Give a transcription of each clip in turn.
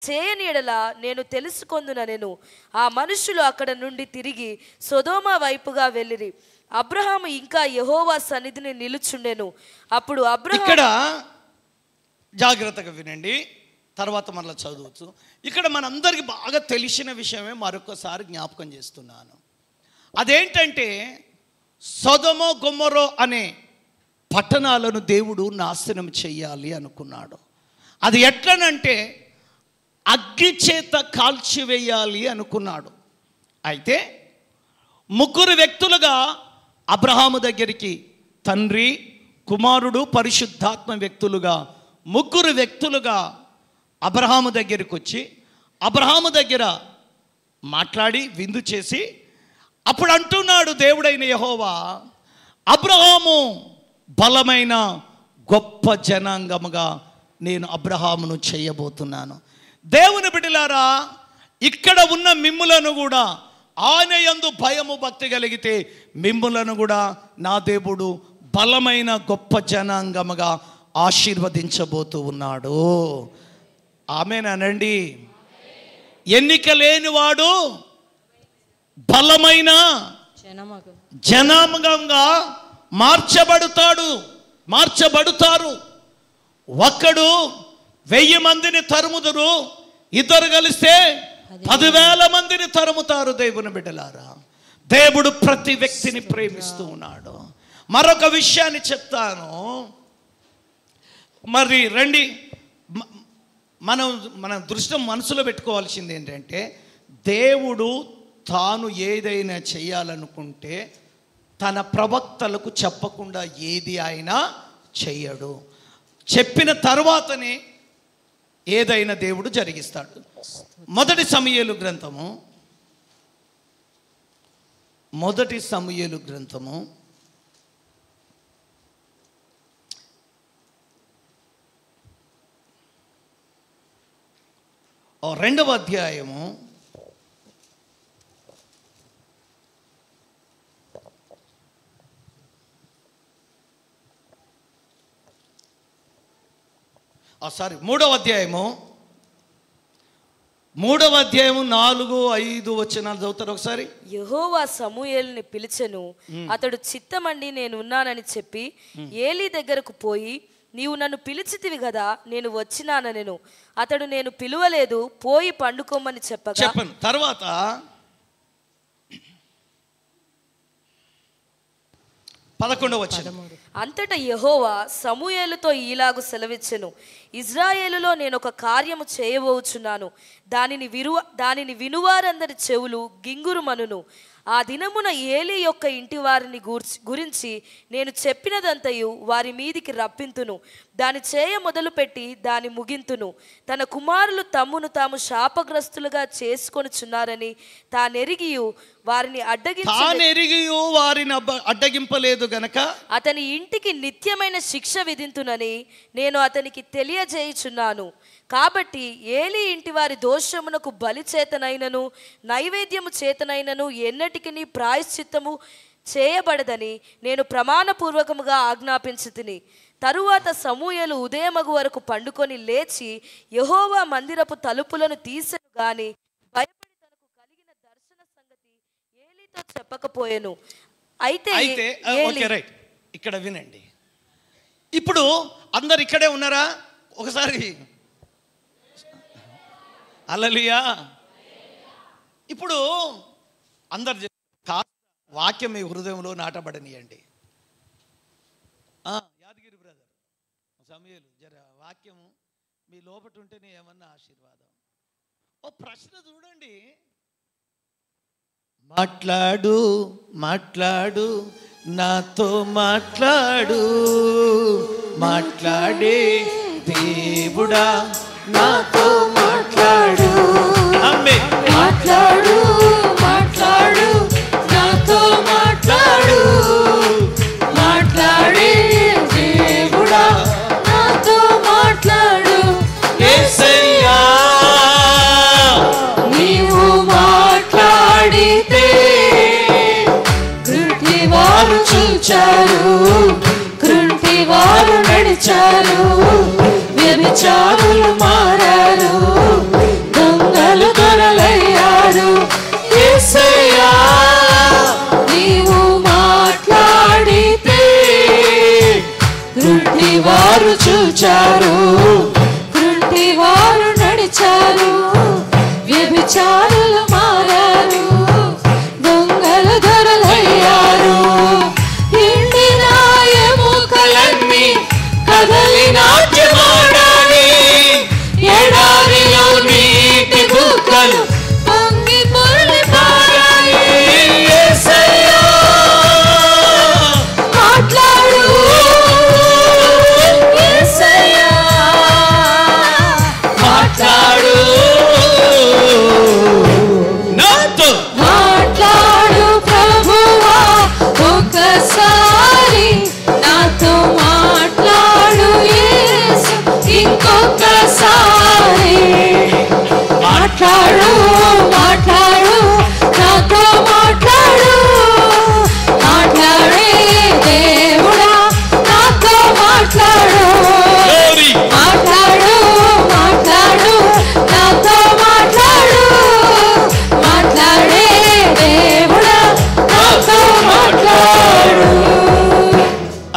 చేయని ఎడల నేను తెలుసుకొందుననెను. ఆ మనుషులు అక్కడ నుండి తిరిగి సొదొమ వైపుగా వెళ్ళిరి. అబ్రహాము ఇంకా యెహోవా సన్నిధిని నిలుచుండెను. అప్పుడు అబ్రహాము, ఇక్కడ జాగ్రత్తగా వినండి, తర్వాత మరలా చదవచ్చు. ఇక్కడ మనందరికీ బాగా తెలిసిన విషయమే మరొకసారి జ్ఞాపకం చేస్తున్నాను. అదేంటంటే సొదొమ గొమొర్రా అనే పట్టణాలను దేవుడు నాశనం చెయ్యాలి అనుకున్నాడు. అది ఎట్లనంటే అగ్ని చేత కాల్చివేయాలి అనుకున్నాడు. అయితే ముగ్గురు వ్యక్తులుగా అబ్రహాము దగ్గరికి, తండ్రి, కుమారుడు, పరిశుద్ధాత్మ వ్యక్తులుగా ముగ్గురు వ్యక్తులుగా అబ్రహాము దగ్గరికి వచ్చి అబ్రహాము దగ్గర మాట్లాడి విందు చేసి అప్పుడు అంటున్నాడు దేవుడైన యెహోవా, అబ్రహాము బలమైన గొప్ప జనాంగముగా నేను అబ్రహామును చేయబోతున్నాను. దేవుని బిడ్డలారా, ఇక్కడ ఉన్న మిమ్ములను కూడా ఆయన యందు భయము భక్తి కలిగితే మిమ్ములను కూడా నా దేవుడు బలమైన గొప్ప జనాంగముగా ఆశీర్వదించబోతూ ఉన్నాడు. ఆమేనండి. ఎన్నిక లేనివాడు బలమైన జనాంగంగా మార్చబడుతారు. ఒక్కడు 1000 మందిని తరుముదురు, ఇద్దరు కలిస్తే 10,000 మందిని తరుముతారు. దేవుని బిడ్డలారా, దేవుడు ప్రతి వ్యక్తిని ప్రేమిస్తూ ఉన్నాడు. మరొక విషయాన్ని చెప్తాను. మరి రండి, మన దృష్టి మనసులో పెట్టుకోవాల్సింది ఏంటంటే, దేవుడు తాను ఏదైనా చేయాలనుకుంటే తన ప్రవక్తలకు చెప్పకుండా ఏది ఆయన చెయ్యడు. చెప్పిన తర్వాతనే ఏదైనా దేవుడు జరిగిస్తాడు. మొదటి సమూయేలు గ్రంథము 2వ అధ్యాయము 3వ అధ్యాయము 4-5 వచనాలు చదువుతారు ఒకసారి. యెహోవా సమూయేలుని పిలిచెను. అతడు చిత్తమండి నేను ఉన్నానని చెప్పి ఏలీ దగ్గరకు పోయి, నీవు నన్ను పిలిచితివి కదా, నేను వచ్చినానెను. అతడు నేను పిలువలేదు, పోయి పండుకోమని చెప్పగా. చెప్పను తర్వాత 11వ వచనం. అంతటా యెహోవా సమూయేలుతో ఈలాగు సెలవిచ్చెను, ఇజ్రాయేలులో నేను ఒక కార్యము చేయబోచున్నాను. దానిని వినువారందరి చెవులు గింగురుమనును. ఆ దినమున ఏలీ యొక్క ఇంటి వారిని గురించి నేను చెప్పినదంతయు వారి మీదికి రప్పింతును. దాని చేయ మొదలుపెట్టి దాని ముగింతును. తన కుమారులు తమ్మును తాము శాపగ్రస్తులుగా చేసుకొనుచున్నారని తానెరిగియు వారిని అడ్డగింపలేదు గనక అతని ఇంటికి నిత్యమైన శిక్ష విధింతునని నేను అతనికి తెలియజేయుచున్నాను. కాబట్టి ఏలీ ఇంటి వారి దోషమునకు బలి చేతనైనను నైవేద్యము చేతనైనను ఎన్నటికి ప్రాయశ్చిత్తము చేయబడదని నేను ప్రమాణపూర్వకముగా ఆజ్ఞాపించితిని. తరువాత సమూయేలు ఉదయమగు వరకు పండుకొని లేచి యెహోవా మందిరపు తలుపులను తీసెను గాని భయపడి తనకు కలిగిన దర్శన సంగతి ఏలీతో చెప్పకపోయెను. అయితే ఇక్కడ వినండి. ఇప్పుడు అందరు ఇక్కడే ఉన్నారా? ఒకసారి హల్లెలూయా. ఇప్పుడు అందరు వాక్యం మీ హృదయంలో నాటబడనియండి. యాదగిరి బ్రదర్, సమూయేలు జర వాక్యము మీ లోపట ఉంటేనే ఏమన్నా ఆశీర్వాదం. ఓ ప్రశ్న చూడండి. మాట్లాడు మాట్లాడు నాతో మాట్లాడు, మాట్లాడే దేవుడా నాతో మాట్లాడు. మాట్లాడు మాట్లాడు నాతో మాట్లాడు, మాట్లాడే దేవుడా నాతో మాట్లాడు. యేసయ్యా నీవు మాట్లాడితే కృంటివారు చూచారు, కృంటివారు నడిచారు, వ్యభిచారులు మారారు, మరిచారు, వ్యభిచారులు మారారు, దొంగలు దొరలయ్యారు. ఎండిన ఎముకలన్నీ కదలి నాట్యమాడాలి, ఎడారిలో నీటి బుగ్గలు పొంగి పొర్లి పారాయి. యేసయ్యా మాట్లాడు, యేసయ్యా మాట్లాడు, నాతో మాట్లాడు ప్రభువా, ఒకసారి నాతో మాట్లాడు యేసు, ఇంకొకసారి మాట్లాడు, మాట్లాడు నాతో మాట్లాడు, మాట్లాడే దేవుడా నాతో మాట్లాడు, Glory. మాట్లాడు, మాట్లాడు నాతో మాట్లాడు, మాట్లాడే దేవుడా నాతో మాట్లాడు.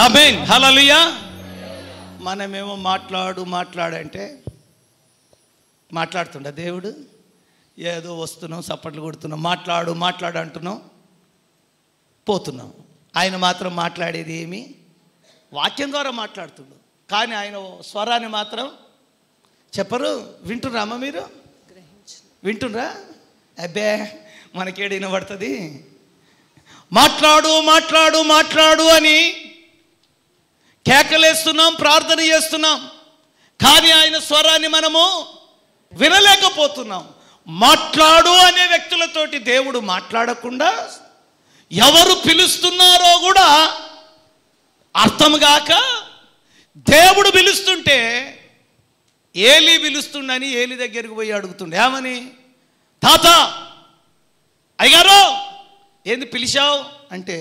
ఆమేన్. హల్లెలూయా. మనమేమో మాట్లాడంటే మాట్లాడుతుండ దేవుడు, ఏదో వస్తున్నాం, సప్పట్లు కొడుతున్నాం, మాట్లాడు అంటున్నాం, పోతున్నాం. ఆయన మాత్రం మాట్లాడేది ఏమి వాక్యం ద్వారా మాట్లాడుతుండు, కానీ ఆయన స్వరాన్ని మాత్రం చెప్పరు. వింటుర్రా అమ్మ మీరు? వింటుర్రా? అబ్బే మనకేడు వినబడుతుంది. మాట్లాడు అని కేకలేస్తున్నాం, ప్రార్థన చేస్తున్నాం, కానీ ఆయన స్వరాన్ని మనము వినలేకపోతున్నాం. మాట్లాడు అనే వ్యక్తులతోటి దేవుడు మాట్లాడకుండా ఎవరు పిలుస్తున్నారో కూడా అర్థం కాక దేవుడు పిలుస్తుంటే ఏలి పిలుస్తుండని ఏలి దగ్గరికి పోయి అడుగుతుండే, ఏమని? తాత, అయ్యారో ఏంది పిలిచావు అంటే,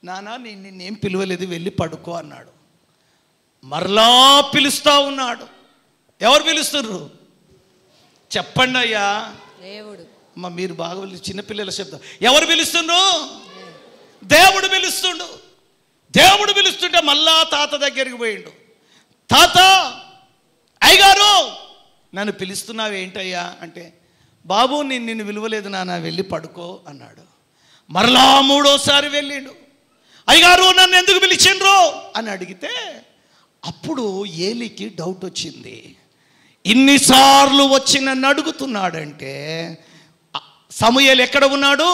నానా నిన్నేం పిలవలేదు, వెళ్ళి పడుకో అన్నాడు. మరలా పిలుస్తూ ఉన్నాడు. ఎవరు పిలుస్తున్నారు చెప్పండి అయ్యా? దేవుడు. అమ్మ మీరు బాగా చిన్నపిల్లల శబ్దం. ఎవరు పిలుస్తుండ్రు? దేవుడు పిలుస్తుండు. దేవుడు పిలుస్తుంటే మళ్ళా తాత దగ్గరికి పోయిండు. తాత, అయ్యగారు నన్ను పిలుస్తున్నావు ఏంటయ్యా అంటే, బాబు నిన్ను విలువలేదు నాన్న, వెళ్ళి పడుకో అన్నాడు. మరలా మూడోసారి వెళ్ళిండు. అయ్యగారు నన్ను ఎందుకు పిలిచిండ్రు అని అడిగితే, అప్పుడు ఏలికి డౌట్ వచ్చింది. ఇన్నిసార్లు వచ్చి నన్ను అడుగుతున్నాడంటే సమూయేలు ఎక్కడ ఉన్నాడు?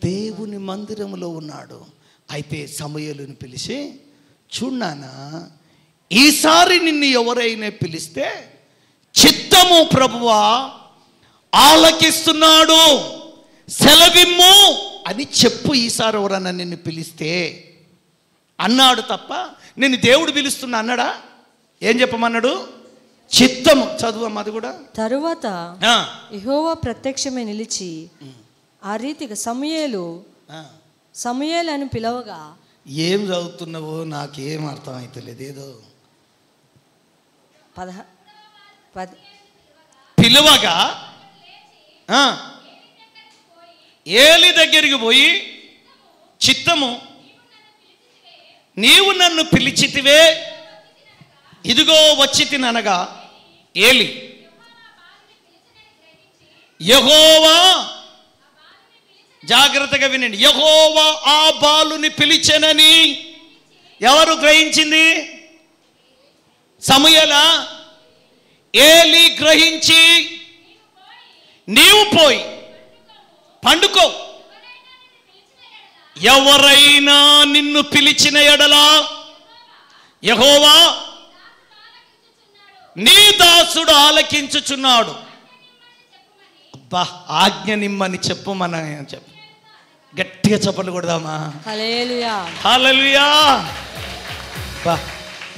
దేవుని మందిరంలో ఉన్నాడు. అయితే సమూయేలుని పిలిచి, చూడనా ఈసారి నిన్ను ఎవరైనా పిలిస్తే చిత్తము ప్రభువా ఆలకిస్తున్నాడు, సెలవిమ్ము అని చెప్పు, ఈసారి ఎవరన్నా నిన్ను పిలిస్తే అన్నాడు తప్ప నేను దేవుడు పిలుస్తున్నా అన్నాడా? ఏం చెప్పమన్నాడు? చిత్తము. చదువమ్మ అది కూడా. తరువాత యెహోవా ప్రత్యక్షమై నిలిచి ఆ రీతిగా సమూయేలు అని పిలవగా, ఏం చదువుతున్నావో నాకేం అర్థం అవుతలేదు. ఏదో పిలవగా ఏలి దగ్గరికి పోయి, చిత్తము నీవు నన్ను పిలిచితివే, ఇదిగో వచ్చి తిననగా ఏలి యెహోవా, జాగ్రత్తగా వినండి, యెహోవా ఆ బాలుని పిలిచెనని ఎవరు గ్రహించింది? సమూయేలా? ఏలి గ్రహించి నీవు పోయి పండుకో, ఎవరైనా నిన్ను పిలిచిన ఎడలా యెహోవా నీ దాసుడు ఆలకించుచున్నాడు. అబ్బా, ఆజ్ఞ నిమ్మని చెప్పు. మన చెప్పు, గట్టిగా చప్పట్లు కొడదామా? హల్లెలూయా, హల్లెలూయా. అబ్బా,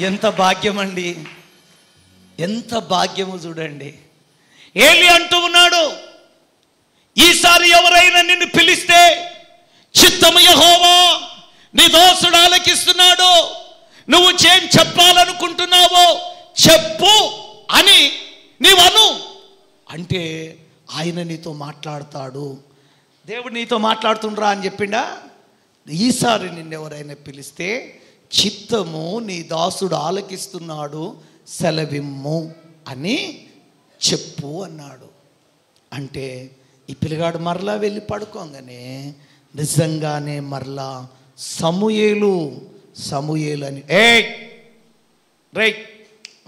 ఎంత భాగ్యం అండి, ఎంత భాగ్యము చూడండి. ఏలి అంటూ ఉన్నాడు, ఈసారి ఎవరైనా నిన్ను పిలిస్తే చిత్తము యెహోవా నీ దాసుడు ఆలకిస్తున్నాడు, నువ్వు ఏం చెప్పాలనుకుంటున్నావో చెప్పు అని నీవను అంటే ఆయన నీతో మాట్లాడతాడు. దేవుడు నీతో మాట్లాడుతుండ్రా అని చెప్పిండా? ఈసారి నిన్నెవరైనా పిలిస్తే చిత్తము నీ దాసుడు ఆలకిస్తున్నాడు, సెలవిమ్ము అని చెప్పు అన్నాడు. అంటే ఈ పిల్లగాడు మరలా వెళ్ళి పడుకోగానే నిజంగానే మరలా సమూయేలు సమూయేలు అని రైట్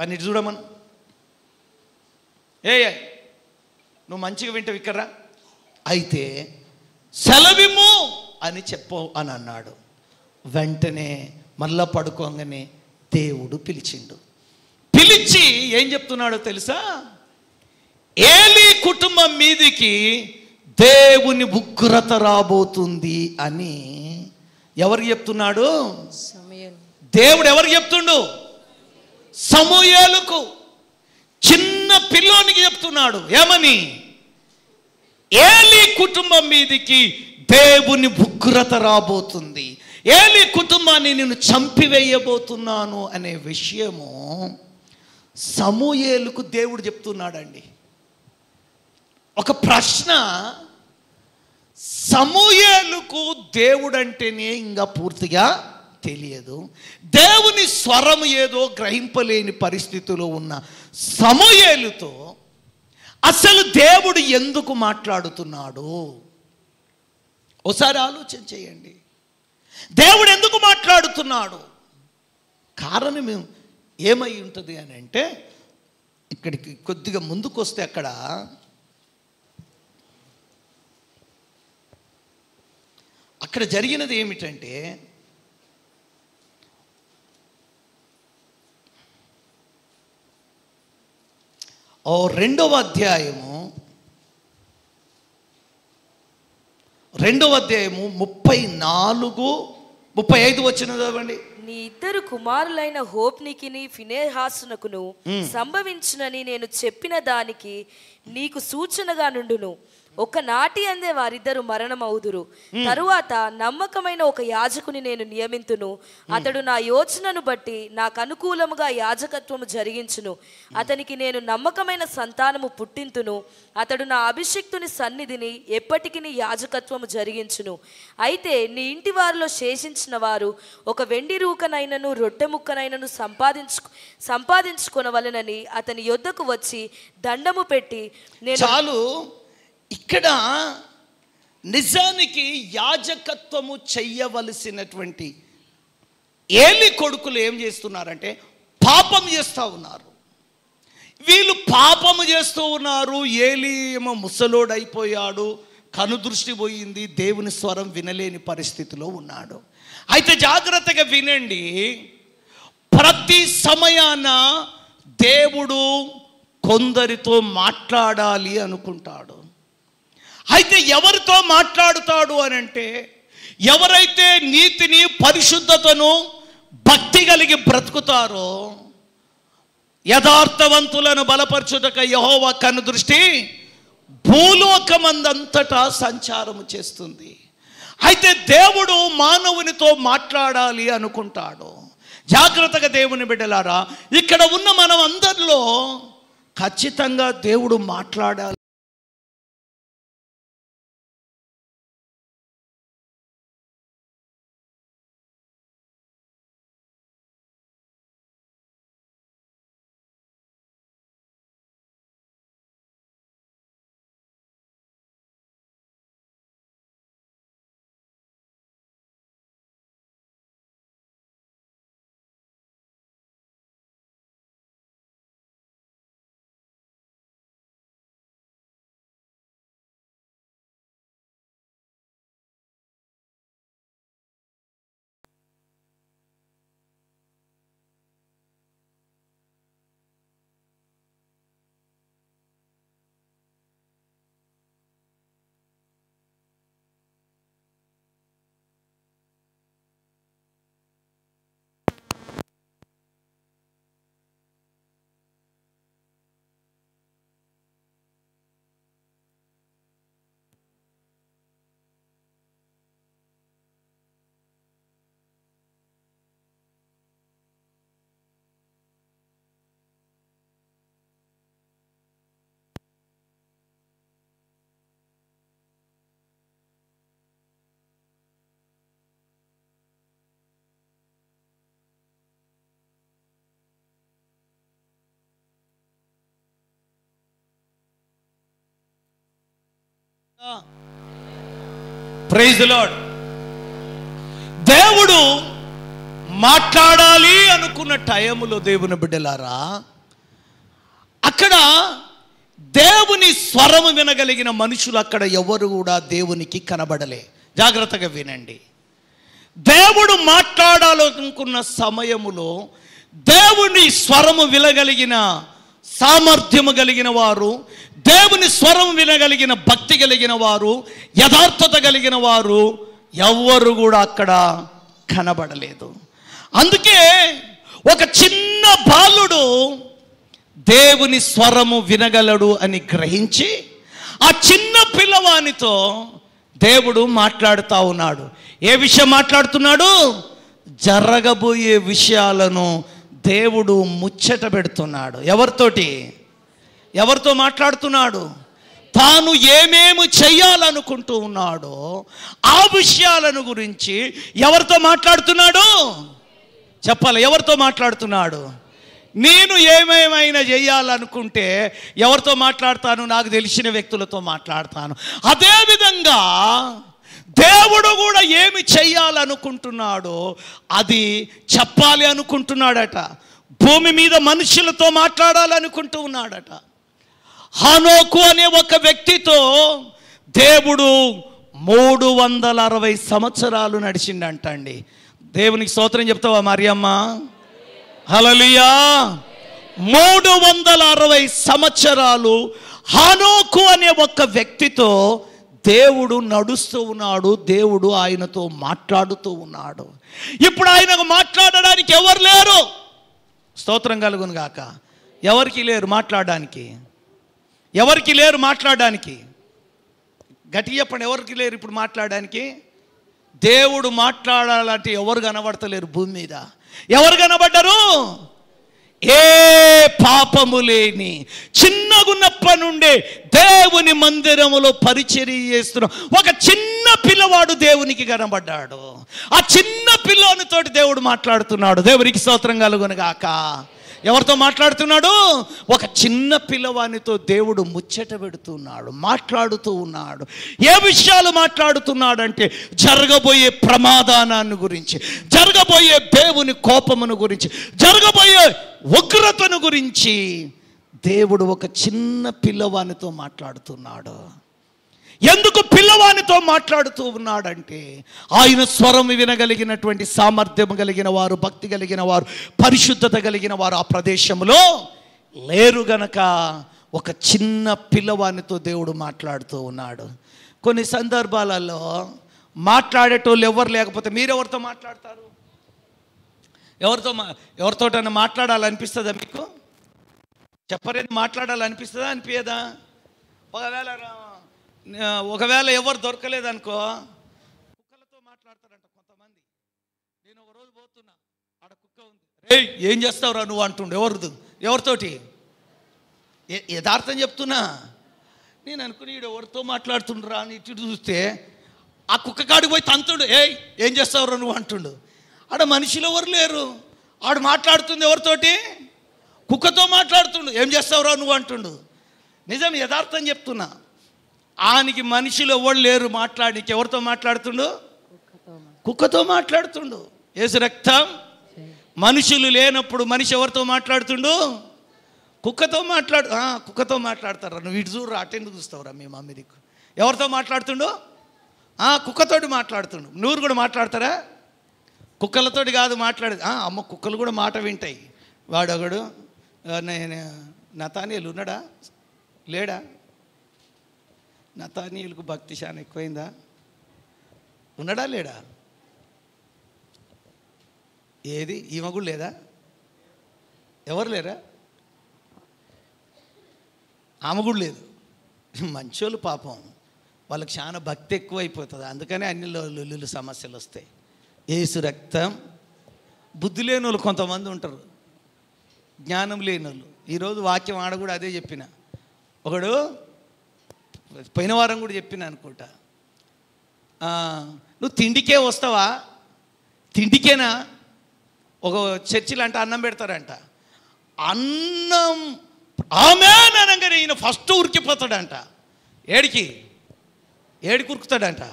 అని చూడమను. నువ్వు మంచిగా వింటావు ఇక్కడ అయితే సెలవిమ్ము అని చెప్పు అని అన్నాడు. వెంటనే మళ్ళా పడుకోగానే దేవుడు పిలిచిండు. పిలిచి ఏం చెప్తున్నాడో తెలుసా? ఏలీ కుటుంబం మీదికి దేవుని ఉగ్రత రాబోతుంది అని ఎవరు చెప్తున్నాడు? సమూయేలు. దేవుడు ఎవరు చెప్తుండు? సమూయేలుకు, చిన్న పిల్లోనికి చెప్తున్నాడు. ఏమని? ఏలీ కుటుంబం మీదికి దేవుని ఉగ్రత రాబోతుంది, ఏలీ కుటుంబాన్ని నేను చంపివేయబోతున్నాను అనే విషయము సమూయేలుకు దేవుడు చెప్తున్నాడండి. ఒక ప్రశ్న, సమూయేలుకు దేవుడు అంటేనే ఇంకా పూర్తిగా తెలియదు. దేవుని స్వరం ఏదో గ్రహింపలేని పరిస్థితిలో ఉన్న సమూయేలుతో అసలు దేవుడు ఎందుకు మాట్లాడుతున్నాడు? ఒకసారి ఆలోచన చేయండి. దేవుడు ఎందుకు మాట్లాడుతున్నాడు? కారణం ఏమై ఉంటుంది అని అంటే, ఇక్కడికి కొద్దిగా ముందుకు వస్తే అక్కడ జరిగినది ఏమిటంటే, రెండవ అధ్యాయము 34-35 వచ్చిన చదవండి. నీ ఇద్దరు కుమారులైన హోప్నికిని ఫినెహాసునకును సంభవించునని నేను చెప్పిన దానికి నీకు సూచనగా నుండును. ఒక నాటి అందే వారిద్దరు మరణమవుదురు. తరువాత నమ్మకమైన ఒక యాజకుని నేను నియమింతును. అతడు నా యోచనను బట్టి నాకు అనుకూలముగా యాజకత్వము జరిగించును. అతనికి నేను నమ్మకమైన సంతానము పుట్టింతును. అతడు నా అభిషిక్తుని సన్నిధిని ఎప్పటికీ యాజకత్వము జరిగించును. అయితే నీ ఇంటి వారిలో శేషించిన వారు ఒక వెండి రూకనైనను రొట్టె ముక్కనైనను సంపాదించుకొనవలెనని అతని యొద్దకు వచ్చి దండము పెట్టి నేను చాలు. ఇక్కడ నిజానికి యాజకత్వము చెయ్యవలసినటువంటి ఏలి కొడుకులు ఏం చేస్తున్నారంటే పాపం చేస్తూ ఉన్నారు. వీళ్ళు పాపము చేస్తూ ఉన్నారు. ఏలి ఏమో ముసలోడైపోయాడు, కనుదృష్టి పోయింది, దేవుని స్వరం వినలేని పరిస్థితిలో ఉన్నాడు. అయితే జాగ్రత్తగా వినండి, ప్రతి సమయాన దేవుడు కొందరితో మాట్లాడాలి అనుకుంటాడు. అయితే ఎవరితో మాట్లాడుతాడు అని అంటే, ఎవరైతే నీతిని పరిశుద్ధతను భక్తి కలిగి బ్రతుకుతారో, యథార్థవంతులను బలపరచుటక యెహోవా కనుదృష్టి భూలోకమందంతటా సంచారము చేస్తుంది. అయితే దేవుడు మానవునితో మాట్లాడాలి అనుకుంటాడు. జాగ్రత్తగా దేవుని బిడ్డలారా, ఇక్కడ ఉన్న మనం అందరిలో ఖచ్చితంగా దేవుడు మాట్లాడాలి. Praise the Lord. దేవుడు మాట్లాడాలి అనుకున్న టైములో దేవుని బిడ్డలారా, అక్కడ దేవుని స్వరము వినగలిగిన మనుషులు అక్కడ ఎవరు కూడా దేవునికి కనబడలే. జాగ్రత్తగా వినండి. దేవుడు మాట్లాడాలనుకున్న సమయములో దేవుని స్వరము వినగలిగిన సామర్థ్యము కలిగిన వారు, దేవుని స్వరం వినగలిగిన భక్తి కలిగిన వారు, యథార్థత కలిగిన వారు ఎవ్వరు కూడా అక్కడ కనబడలేదు. అందుకే ఒక చిన్న బాలుడు దేవుని స్వరము వినగలడు అని గ్రహించి ఆ చిన్న పిల్లవానితో దేవుడు మాట్లాడుతూ ఉన్నాడు. ఏ విషయం మాట్లాడుతున్నాడు? జరగబోయే విషయాలను దేవుడు ముచ్చట పెడుతున్నాడు. ఎవరితో మాట్లాడుతున్నాడు? తాను ఏమేమి చెయ్యాలనుకుంటూ ఉన్నాడో ఆ విషయాలను గురించి ఎవరితో మాట్లాడుతున్నాడు? చెప్పాలి, ఎవరితో మాట్లాడుతున్నాడు? నేను ఏమేమైనా చేయాలనుకుంటే ఎవరితో మాట్లాడతాను? నాకు తెలిసిన వ్యక్తులతో మాట్లాడతాను. అదేవిధంగా దేవుడు కూడా ఏమి చెయ్యాలనుకుంటున్నాడో అది చెప్పాలి అనుకుంటున్నాడట. భూమి మీద మనుషులతో మాట్లాడాలనుకుంటూ ఉన్నాడట. హనోకు అనే ఒక వ్యక్తితో దేవుడు 360 సంవత్సరాలు నడిచిండంట అండి. దేవునికి స్తోత్రం చెప్తావా మరియమ్మ? హల్లెలూయా. 360 సంవత్సరాలు హనోకు అనే ఒక వ్యక్తితో దేవుడు నడుస్తూ ఉన్నాడు. దేవుడు ఆయనతో మాట్లాడుతూ ఉన్నాడు. ఇప్పుడు ఆయనకు మాట్లాడడానికి ఎవరు లేరు. స్తోత్రం కలుగును గాక. ఎవరికి లేరు మాట్లాడడానికి? ఎవరికి లేరు మాట్లాడడానికి? గట్టి చెప్పండి, ఎవరికి లేరు ఇప్పుడు మాట్లాడడానికి? దేవుడు మాట్లాడాలంటే ఎవరు కనబడతలేరు భూమి మీద. ఎవరు కనబడ్డరు? ఏ పాపము లేని చిన్నగున్నప్పటి నుండి దేవుని మందిరములో పరిచర్య చేస్తున్న ఒక చిన్న పిల్లవాడు దేవునికి కనబడ్డాడు. ఆ చిన్న పిల్లోనితోటి దేవుడు మాట్లాడుతున్నాడు. దేవునికి స్తోత్రం కలుగును గాక. ఎవరితో మాట్లాడుతున్నాడు? ఒక చిన్న పిల్లవానితో దేవుడు ముచ్చట పెడుతున్నాడు, మాట్లాడుతూ ఉన్నాడు. ఏ విషయాలు మాట్లాడుతున్నాడంటే జరగబోయే ప్రమాదాన్ని గురించి, జరగబోయే దేవుని కోపమును గురించి, జరగబోయే ఉగ్రతను గురించి దేవుడు ఒక చిన్న పిల్లవానితో మాట్లాడుతున్నాడు. ఎందుకు పిల్లవానితో మాట్లాడుతూ ఉన్నాడంటే ఆయన స్వరం వినగలిగినటువంటి సామర్థ్యం కలిగిన వారు, భక్తి కలిగిన వారు, పరిశుద్ధత కలిగిన వారు ఆ ప్రదేశంలో లేరు గనక ఒక చిన్న పిల్లవానితో దేవుడు మాట్లాడుతూ ఉన్నాడు. కొన్ని సందర్భాలలో మాట్లాడేటోళ్ళు ఎవరు లేకపోతే మీరెవరితో మాట్లాడతారు? ఎవరితోటన్నా మాట్లాడాలనిపిస్తుందా మీకు? చెప్పరేది మాట్లాడాలనిపిస్తుందా అనిపించదా? ఒకవేళ ఎవరు దొరకలేదనుకో కుక్కలతో మాట్లాడతారంట కొంతమంది. నేను ఒక రోజు పోతున్నా, ఆడ కుక్క ఉంది. ఏయ్ ఏం చేస్తావురా నువ్వు అంటుండు. ఎవరితోటి? యథార్థం చెప్తున్నా. నేను అనుకుని ఈడు ఎవరితో మాట్లాడుతుండ్రా అని ఇటు చూస్తే ఆ కుక్క కాడికి పోయి తంతుడు. ఏయ్ ఏం చేస్తావురా నువ్వు అంటుండు. ఆడ మనుషులు ఎవరు లేరు. ఆడు మాట్లాడుతుంది ఎవరితోటి? కుక్కతో మాట్లాడుతుండు. ఏం చేస్తావురా నువ్వు అంటుండు. నిజం, యథార్థం చెప్తున్నా. ఆయనకి మనుషులు ఎవరు లేరు మాట్లాడికి. ఎవరితో మాట్లాడుతుండు? కుక్కతో మాట్లాడుతుండు. యేసు రక్తం. మనుషులు లేనప్పుడు మనిషి ఎవరితో మాట్లాడుతుండు? కుక్కతో కుక్కతో మాట్లాడతారా? నువ్వు ఇటు చూడరా, అటెందుకు చూస్తావురా మీ మమ్మీ దిక్కు. ఎవరితో మాట్లాడుతుండు? కుక్కతోటి మాట్లాడుతుండు. నువ్వు కూడా మాట్లాడతారా? కుక్కలతోటి కాదు మాట్లాడేది. అమ్మ కుక్కలు కూడా మాట వింటాయి. వాడొకడు నతానీయులు ఉన్నాడా లేడా? నతానీయులకు భక్తి చాలా ఎక్కువైందా? ఉన్నాడా లేడా? ఏది ఈమె కూడా లేదా? ఎవరు లేరా? ఆమె కూడా లేదు. మంచోళ్ళు పాపం, వాళ్ళకి చాలా భక్తి ఎక్కువైపోతుంది. అందుకనే అన్ని లొల్లులు సమస్యలు వస్తాయి. యేసు రక్తం. బుద్ధి లేని వాళ్ళు కొంతమంది ఉంటారు, జ్ఞానం లేని వాళ్ళు. ఈరోజు వాక్యం ఆడ కూడా అదే చెప్పిన. ఒకడు పోయిన వారం కూడా చెప్పిన అనుకుంటా, నువ్వు తిండికే వస్తావా? తిండికేనా? ఒక చర్చిలో అంటే అన్నం పెడతారంట. అన్నం ఆమెన్ అనగానే ఈయన ఫస్ట్ ఉరికిపోతాడంట. ఏడికి? ఏడు కురుకుతాడంట,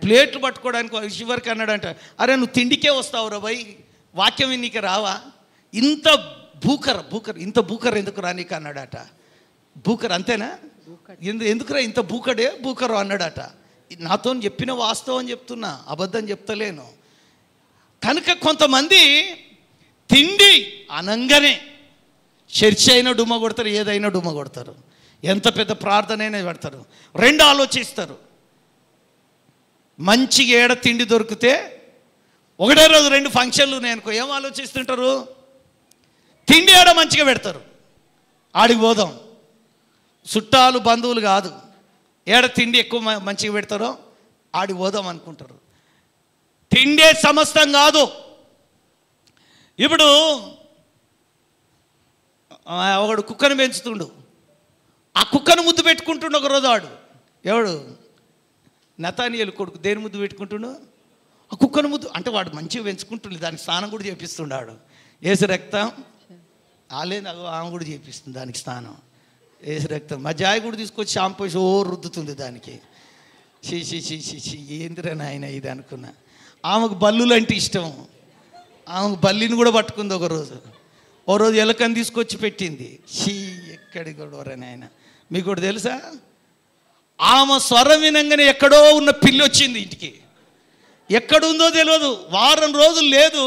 ప్లేట్లు పట్టుకోవడానికి చివరికి అన్నాడంట, అరే నువ్వు తిండికే వస్తావు రా భయ్, వాక్యం నీకు రావా, ఇంత బూకర్ ఇంత బూకర్ ఎందుకు రా నీకు అన్నాడట. బూకర్ అంతేనా, ఎందుకురా ఇంత బూకరు అన్నాడట. నాతో చెప్పిన వాస్తవం చెప్తున్నా, అబద్ధం చెప్తలేను. కనుక కొంతమంది తిండి అనంగానే చర్చ్ అయినా డుమ్మ కొడతారు, ఏదైనా డుమ్మ కొడతారు, ఎంత పెద్ద ప్రార్థన అయినా పెడతారు. రెండు ఆలోచిస్తారు, మంచిగా ఏడ తిండి దొరికితే ఒకటే రోజు 2 ఫంక్షన్లు ఉన్నాయనుకో, ఏం ఆలోచిస్తుంటారు, తిండి ఏడ మంచిగా పెడతారు ఆడికి పోదాం. చుట్టాలు బంధువులు కాదు, ఏడ తిండి ఎక్కువ మంచిగా పెడతారో ఆడికి పోదాం అనుకుంటారు. తిండే సమస్తం కాదు. ఇప్పుడు ఒకడు కుక్కను పెంచుతుండు, ఆ కుక్కను ముద్దు పెట్టుకుంటుండు ఒకరోజు. వాడు ఎవడు, నతానియేలు కొడుకు, దేని ముద్దు పెట్టుకుంటుండు, ఆ కుక్కను ముద్దు. అంటే వాడు మంచిగా పెంచుకుంటుండే, దానికి స్నానం కూడా చేపిస్తున్నాడు. ఏసు రక్తం ఆలేదు, ఆమె కూడా చేపిస్తుంది దానికి స్నానం. ఏసు రక్తం మా జాయి కూడా తీసుకొచ్చి షాంపూ వేసి రుద్దుతుంది దానికి. చీ ఏందిరా నాయన ఇది అనుకున్నా. ఆమెకు బల్లులు అంటే ఇష్టం, ఆమెకు బల్లిని కూడా పట్టుకుంది ఓ రోజు ఎలకని తీసుకొచ్చి పెట్టింది. ఎక్కడికి కూడా నాయన. మీకు కూడా తెలుసా, ఆమె స్వరం వినంగానే ఎక్కడో ఉన్న పిల్లి వచ్చింది ఇంటికి. ఎక్కడుందో తెలియదు, వారం రోజులు లేదు,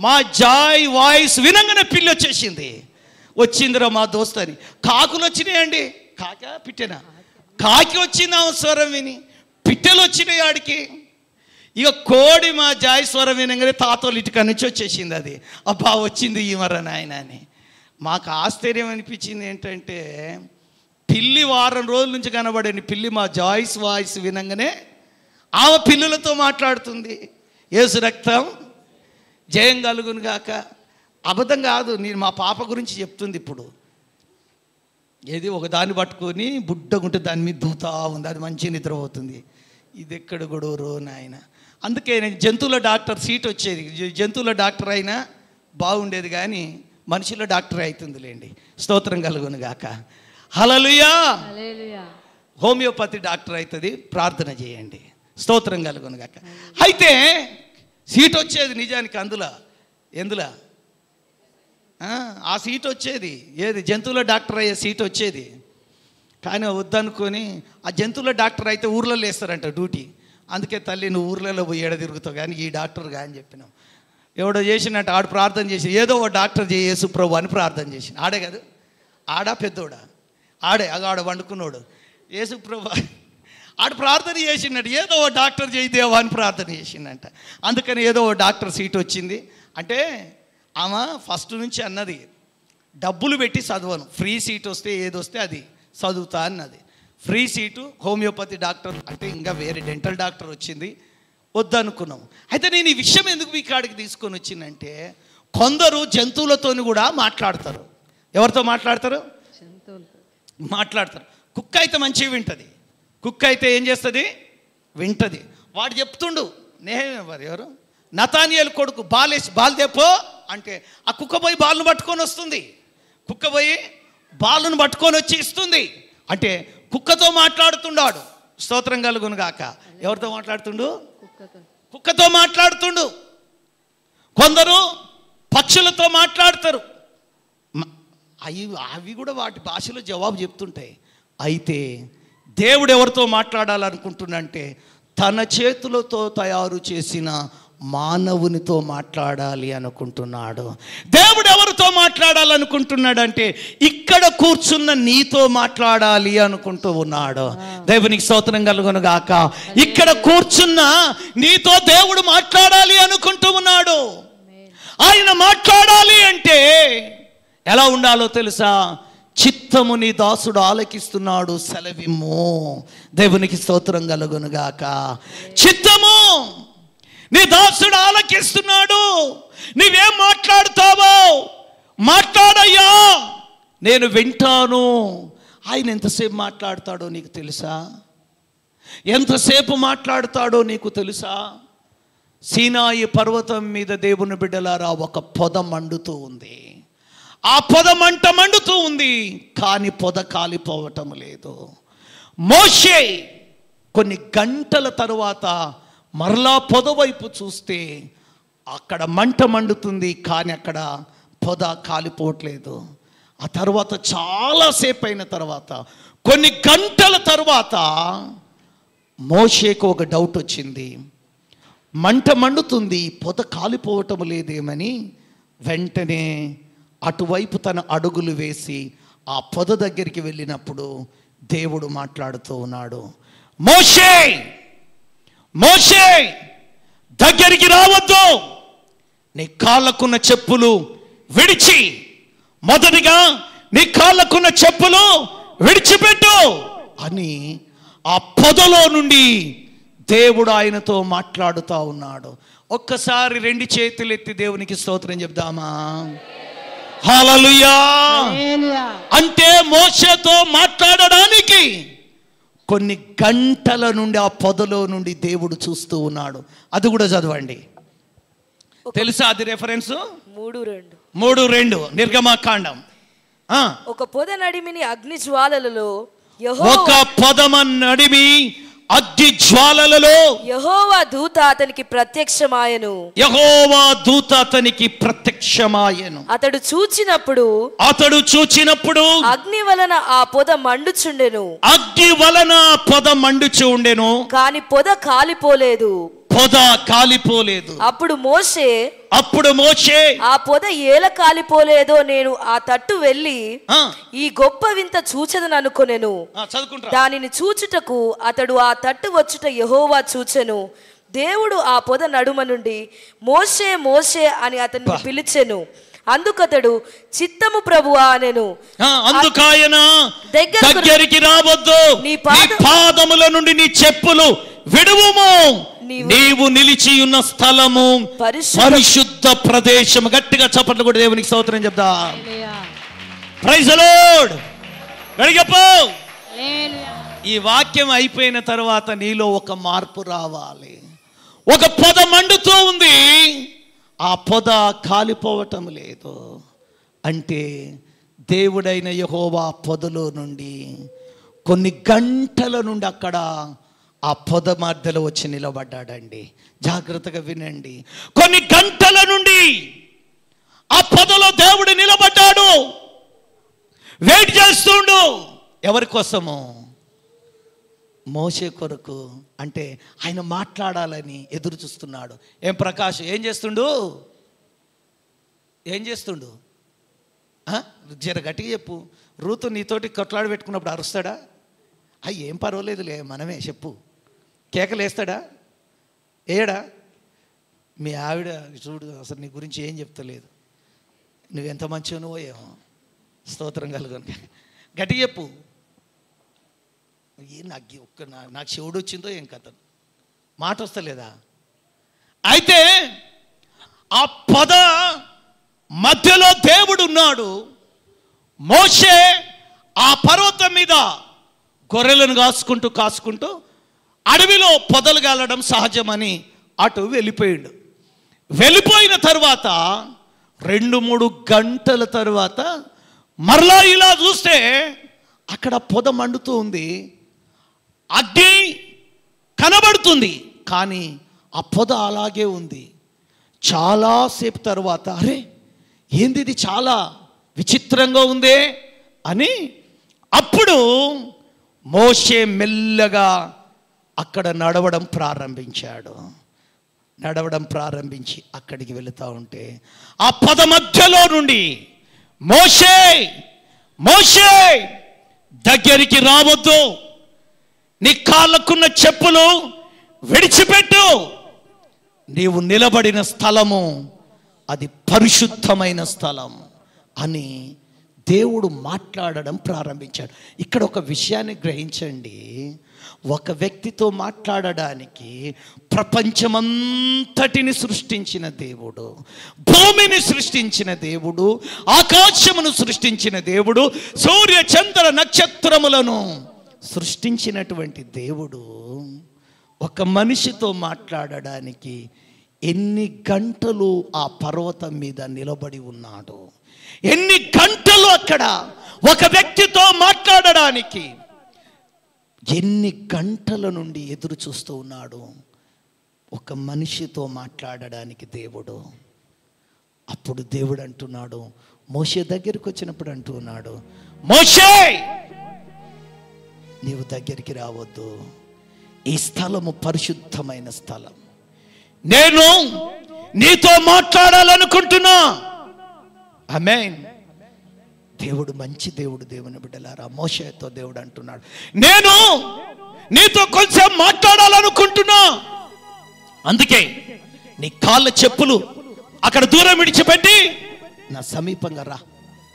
మా జాయ్ వాయిస్ వినంగానే పిల్లి వచ్చేసింది. వచ్చిందిరా మా దోస్తు అని. కాకులు వచ్చినాయండి, కాకా పిట్టెనా, కాకి వచ్చింది ఆమె స్వరం విని. పిట్టెలు వచ్చినాయి ఆడికి. ఇక కోడి మా జాయ్ స్వరం వినంగానే తాతోళ్ళు ఇటుక నుంచి వచ్చేసింది. అది అబ్బా వచ్చింది ఈ మర నాయన అని. మాకు ఆశ్చర్యం అనిపించింది ఏంటంటే, పిల్లి వారం రోజుల నుంచి కనబడేది పిల్లి మా జాయిస్ వాయిస్ వినంగానే ఆమె పిల్లులతో మాట్లాడుతుంది. యేసు రక్తం జయం కలుగును గాక. అబద్ధం కాదు, నేను మా పాప గురించి చెప్తుంది. ఇప్పుడు ఏది ఒకదాన్ని పట్టుకొని బుడ్డగుంటే దాని మీద దూతా ఉంది, అది మంచి నిద్రపోతుంది. ఇది ఎక్కడ గొడవరో నాయన. అందుకే నేను జంతువుల డాక్టర్ సీట్ వచ్చేది, జంతువుల డాక్టర్ అయినా బాగుండేది, కానీ మనుషుల డాక్టర్ అవుతుందిలేండి. స్తోత్రం కలుగును గాక. హల్లెలూయా. హోమియోపతి డాక్టర్ అవుతుంది, ప్రార్థన చేయండి. స్తోత్రం కలుగును గాక. అయితే సీట్ వచ్చేది నిజానికి ఎందులో ఆ సీట్ వచ్చేది, ఏది జంతువుల డాక్టర్ అయ్యే సీట్ వచ్చేది. కానీ వద్దనుకొని ఆ జంతువుల డాక్టర్ అయితే ఊర్లలో వేస్తారంట డ్యూటీ. అందుకే తల్లి నువ్వు ఊర్లలో పోయి ఏడ తిరుగుతావు కానీ ఈ డాక్టర్ కానీ చెప్పినాం. ఎవడో చేసినట్టు ఆడు ప్రార్థన చేసి ఏదో ఒక డాక్టర్ యేసు ప్రభు అని ప్రార్థన చేసిన. ఆడే కాదు, ఆడా పెద్దోడా, ఆడ వండుకున్నాడు యేసు ప్రభు. ఆడు ప్రార్థన చేసినట్టు ఏదో ఓ డాక్టర్ చేయదేవా అని ప్రార్థన చేసిందంట. అందుకని ఏదో ఓ డాక్టర్ సీట్ వచ్చింది. అంటే ఆమె ఫస్ట్ నుంచి అన్నది డబ్బులు పెట్టి చదవను, ఫ్రీ సీట్ వస్తే ఏది వస్తే అది చదువుతా అన్నది. ఫ్రీ సీటు హోమియోపతి డాక్టర్ అంటే ఇంకా వేరే డెంటల్ డాక్టర్ వచ్చింది, వద్దనుకున్నాం. అయితే నేను ఈ విషయం ఎందుకు మీ కాడికి తీసుకొని వచ్చిందంటే, కొందరు జంతువులతో కూడా మాట్లాడతారు. ఎవరితో మాట్లాడతారు? మాట్లాడతారు. కుక్క అయితే మంచిగా వింటుంది. కుక్క అయితే ఏం చేస్తుంది? వింటుంది. వాడు చెప్తుండు, ఎవరు నతానియేలు కొడుకు బాలేసి బాల్ తెపో అంటే ఆ కుక్క పోయి బాల్ను పట్టుకొని వస్తుంది. కుక్క పోయి బాలును పట్టుకొని వచ్చి ఇస్తుంది. అంటే కుక్కతో మాట్లాడుతున్నాడు. స్తోత్రం కలుగును గాక. ఎవరితో మాట్లాడుతుండు? కుక్కతో మాట్లాడుతుండు. కొందరు పక్షులతో మాట్లాడతారు. అవి కూడా వాటి భాషలో జవాబు చెప్తుంటాయి. అయితే దేవుడు ఎవరితో మాట్లాడాలనుకుంటున్నంటే తన చేతులతో తయారు చేసిన మానవునితో మాట్లాడాలి అనుకుంటున్నాడు. దేవుడు ఎవరితో మాట్లాడాలనుకుంటున్నాడంటే ఇక్కడ కూర్చున్న నీతో మాట్లాడాలి అనుకుంటూ ఉన్నాడు. దేవునికి స్తోత్రం కలుగును గాక. ఇక్కడ కూర్చున్న నీతో దేవుడు మాట్లాడాలి అనుకుంటూ ఉన్నాడు. ఆయన మాట్లాడాలి అంటే ఎలా ఉండాలో తెలుసా? చిత్తము నీ దాసుడు ఆలకిస్తున్నాడు, సెలవిమ్ము. దేవునికి స్తోత్రం కలుగును గాక. చిత్తము నీ దాసుడు ఆలకిస్తున్నాడు. నీవేం మాట్లాడుతావో మాట్లాడయ్యా, నేను వింటాను. ఆయన ఎంతసేపు మాట్లాడతాడో నీకు తెలుసా? ఎంతసేపు మాట్లాడతాడో నీకు తెలుసా? సీనాయి పర్వతం మీద దేవుని బిడ్డలారా ఒక పొద మండుతూ ఉంది. ఆ పొద మండుతూ ఉంది, కానీ పొద కాలిపోవటం లేదు. మోషే కొన్ని గంటల తరువాత మరలా పొదవైపు చూస్తే అక్కడ మంట మండుతుంది, కానీ అక్కడ పొద కాలిపోవట్లేదు. ఆ తర్వాత చాలాసేపు అయిన తర్వాత, కొన్ని గంటల తర్వాత మోషేకు ఒక డౌట్ వచ్చింది. మంట మండుతుంది, పొద కాలిపోవటం లేదేమని వెంటనే అటువైపు తన అడుగులు వేసి ఆ పొద దగ్గరికి వెళ్ళినప్పుడు దేవుడు మాట్లాడుతూ ఉన్నాడు. మోషే, మోషే, దగ్గరికి రావద్దు, నీ కాళ్ళకున్న చెప్పులు విడిచి, మొదటిగా నీ కాళ్ళకున్న చెప్పులు విడిచిపెట్టు అని ఆ పొదలో నుండి దేవుడు ఆయనతో మాట్లాడుతూ ఉన్నాడు. ఒక్కసారి 2 చేతులు ఎత్తి దేవునికి స్తోత్రం చెప్దామా? హల్లెలూయా. అంటే మోషేతో మాట్లాడడానికి కొన్ని గంటల నుండి ఆ పొదలో నుండి దేవుడు చూస్తూ ఉన్నాడు. అది కూడా చదవండి. తెలుసా అది రెఫరెన్స్? 3:2 నిర్గమకాండం. ఒక పొద నడిమిని అగ్ని జ్వాలలలో ఒక పొదమ నడిమి అగ్ని జ్వాలలలో యెహోవా దూత అతనికి ప్రత్యక్షమాయెను. యెహోవా దూత అతనికి ప్రత్యక్షమాయెను. అతడు చూచినప్పుడు అగ్ని వలన ఆ పొద మండుచుండెను. అగ్ని వలన పొద మండుచు ఉండెను, కాని పొద కాలిపోలేదు. పొద కాలిపోలేదు. అప్పుడు మోషే ఆ పొద ఏల కాలిపోలేదో నేను ఆ తట్టు వెళ్ళి ఈ గొప్ప వింత చూచెదను అనుకొనెను. దానిని చూచుటకు అతడు ఆ తట్టు వచ్చుట యెహోవా చూచెను. దేవుడు ఆ పొద నడుమ నుండి మోషే, మోషే అని అతన్ని పిలిచెను. అందుకతడు చిత్తము ప్రభువా అనెను. అందుకాయన దగ్గరికి రావద్దు, నీ పాదముల నుండి నీ చెప్పులు విడువుము, నీవు నిలిచి ఉన్న స్థలము పరిశుద్ధ ప్రదేశం. గట్టిగా చప్పట్లు కూడా దేవునికి స్తోత్రం చెప్తా. Praise the Lord. గట్టిగా ఈ వాక్యం అయిపోయిన తర్వాత నీలో ఒక మార్పు రావాలి. ఒక పొద మండుతూ ఉంది, ఆ పొద కాలిపోవటం లేదు. అంటే దేవుడైన యెహోవా పొదలో నుండి కొన్ని గంటల నుండి అక్కడ ఆ పొద మధ్యలో వచ్చి నిలబడ్డాడండి. జాగ్రత్తగా వినండి. కొన్ని గంటల నుండి ఆ పొదలో దేవుడు నిలబడ్డాడు, వెయిట్ చేస్తుండు. ఎవరి కోసము? మోషే కొరకు. అంటే ఆయన మాట్లాడాలని ఎదురు చూస్తున్నాడు. ఏం ప్రకాష్ ఏం చేస్తుండు? జర గట్టిగా చెప్పు. రూతు నీతోటి కొట్లాడి పెట్టుకున్నప్పుడు అరుస్తాడా? ఏం పర్వాలేదులే, మనమే చెప్పు. కేకలేస్తాడా? ఏడా? మీ ఆవిడ చూడు అసలు నీ గురించి ఏం చెప్తలేదు, నువ్వెంత మంచివో ఏమో. స్తోత్రం కలుగును. గట్టిగా చెప్పు. నాకు శివుడు వచ్చిందో ఏం కథ, మాట వస్తలేదా? అయితే ఆ పొద మధ్యలో దేవుడు ఉన్నాడు. మోషే ఆ పర్వతం మీద గొర్రెలను కాసుకుంటూ అడవిలో పొదలు గాలడం సహజమని అటు వెళ్ళిపోయిన తర్వాత 2-3 గంటల తర్వాత మరలా ఇలా చూస్తే అక్కడ పొద మండుతూ ఉంది, అగ్ని కనబడుతుంది, కానీ ఆ పొద అలాగే ఉంది. చాలాసేపు తర్వాత అరే ఏంది ఇది, చాలా విచిత్రంగా ఉందే అని అప్పుడు మోషే మెల్లగా అక్కడ నడవడం ప్రారంభించి అక్కడికి వెళుతూ ఉంటే ఆ పొద మధ్యలో నుండి మోషే దగ్గరికి రావద్దు, నీ కాళ్ళకున్న చెప్పులు విడిచిపెట్టు, నీవు నిలబడిన స్థలము అది పరిశుద్ధమైన స్థలం అని దేవుడు మాట్లాడడం ప్రారంభించాడు. ఇక్కడ ఒక విషయాన్ని గ్రహించండి. ఒక వ్యక్తితో మాట్లాడడానికి ప్రపంచమంతటిని సృష్టించిన దేవుడు, భూమిని సృష్టించిన దేవుడు, ఆకాశమును సృష్టించిన దేవుడు, సూర్య చంద్ర నక్షత్రములను సృష్టించినటువంటి దేవుడు ఒక మనిషితో మాట్లాడడానికి ఎన్ని గంటలు ఆ పర్వతం మీద నిలబడి ఉన్నాడు, ఎన్ని గంటలు అక్కడ ఒక వ్యక్తితో మాట్లాడడానికి. ఎన్ని గంటల నుండి ఎదురు చూస్తూ ఉన్నాడు ఒక మనిషితో మాట్లాడడానికి దేవుడు. అప్పుడు దేవుడు అంటున్నాడు, మోషే దగ్గరికి వచ్చినప్పుడు అంటున్నాడు, మోషే నీవు దగ్గరికి రావద్దు, ఈ స్థలము పరిశుద్ధమైన స్థలం, నేను నీతో మాట్లాడాలనుకుంటున్నా. ఆమేన్. దేవుడు మంచి దేవుడు. దేవుని బిడ్డలారా, మోషేతో దేవుడు అంటున్నాడు, నేను నీతో కొంచెం మాట్లాడాలనుకుంటున్నా, అందుకే నీ కాళ్ళ చెప్పులు అక్కడ దూరం విడిచిపెట్టి నా సమీపంగా రా,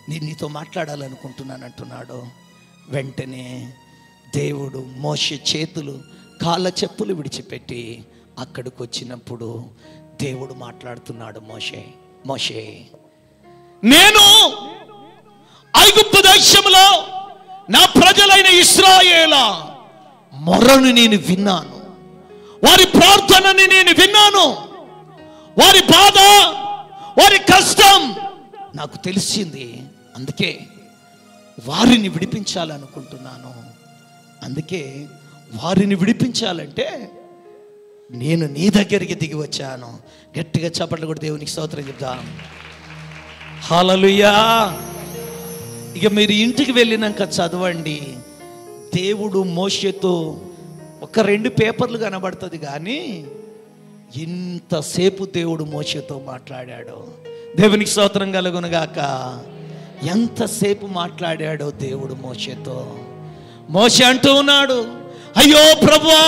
నేను నీతో మాట్లాడాలనుకుంటున్నాను అంటున్నాడు. వెంటనే దేవుడు మోషే చేతులు కాళ్ళ చెప్పులు విడిచిపెట్టి అక్కడికి వచ్చినప్పుడు దేవుడు మాట్లాడుతున్నాడు, మోషే మోషే నేను ఐగుప్తు దేశంలో నా ప్రజలైన ఇశ్రాయేల మొరను నేను విన్నాను, వారి ప్రార్థనని నేను విన్నాను, వారి బాధ వారి కష్టం నాకు తెలిసింది, అందుకే వారిని విడిపించాలనుకుంటున్నాను. అందుకే వారిని విడిపించాలంటే నేను నీ దగ్గరికి దిగి వచ్చాను. గట్టిగా చప్పట్లు కూడా దేవునికి స్తోత్రం చెప్తాం. హల్లెలూయా. ఇక మీరు ఇంటికి వెళ్ళినాక చదవండి, దేవుడు మోషేతో ఒక 2 పేపర్లు కనబడుతుంది కానీ ఇంతసేపు దేవుడు మోషేతో మాట్లాడాడు. దేవునికి స్తోత్రం కలుగునుగాక. ఎంతసేపు మాట్లాడాడో దేవుడు మోషేతో. మోషే అంటూ ఉన్నాడు, అయ్యో ప్రభువా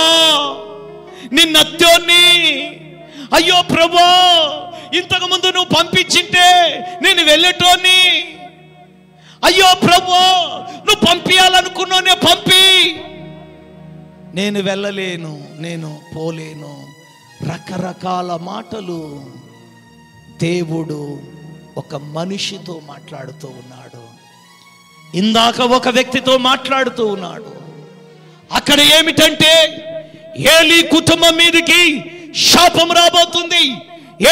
నిన్నత్యోన్ని, అయ్యో ప్రభువా ఇంతకు ముందు నువ్వు పంపించింటే నేను వెళ్ళేటోని, అయ్యో ప్రభువా నువ్వు పంపించాలనుకున్నానే పంపి నేను వెళ్ళలేను, నేను పోలేను. రకరకాల మాటలు దేవుడు ఒక మనిషితో మాట్లాడుతూ ఉన్నాడు. ఇందాక ఒక వ్యక్తితో మాట్లాడుతూ ఉన్నాడు. అక్కడ ఏమిటంటే ఏలీ కుటుంబం మీదకి శాపం రాబోతుంది,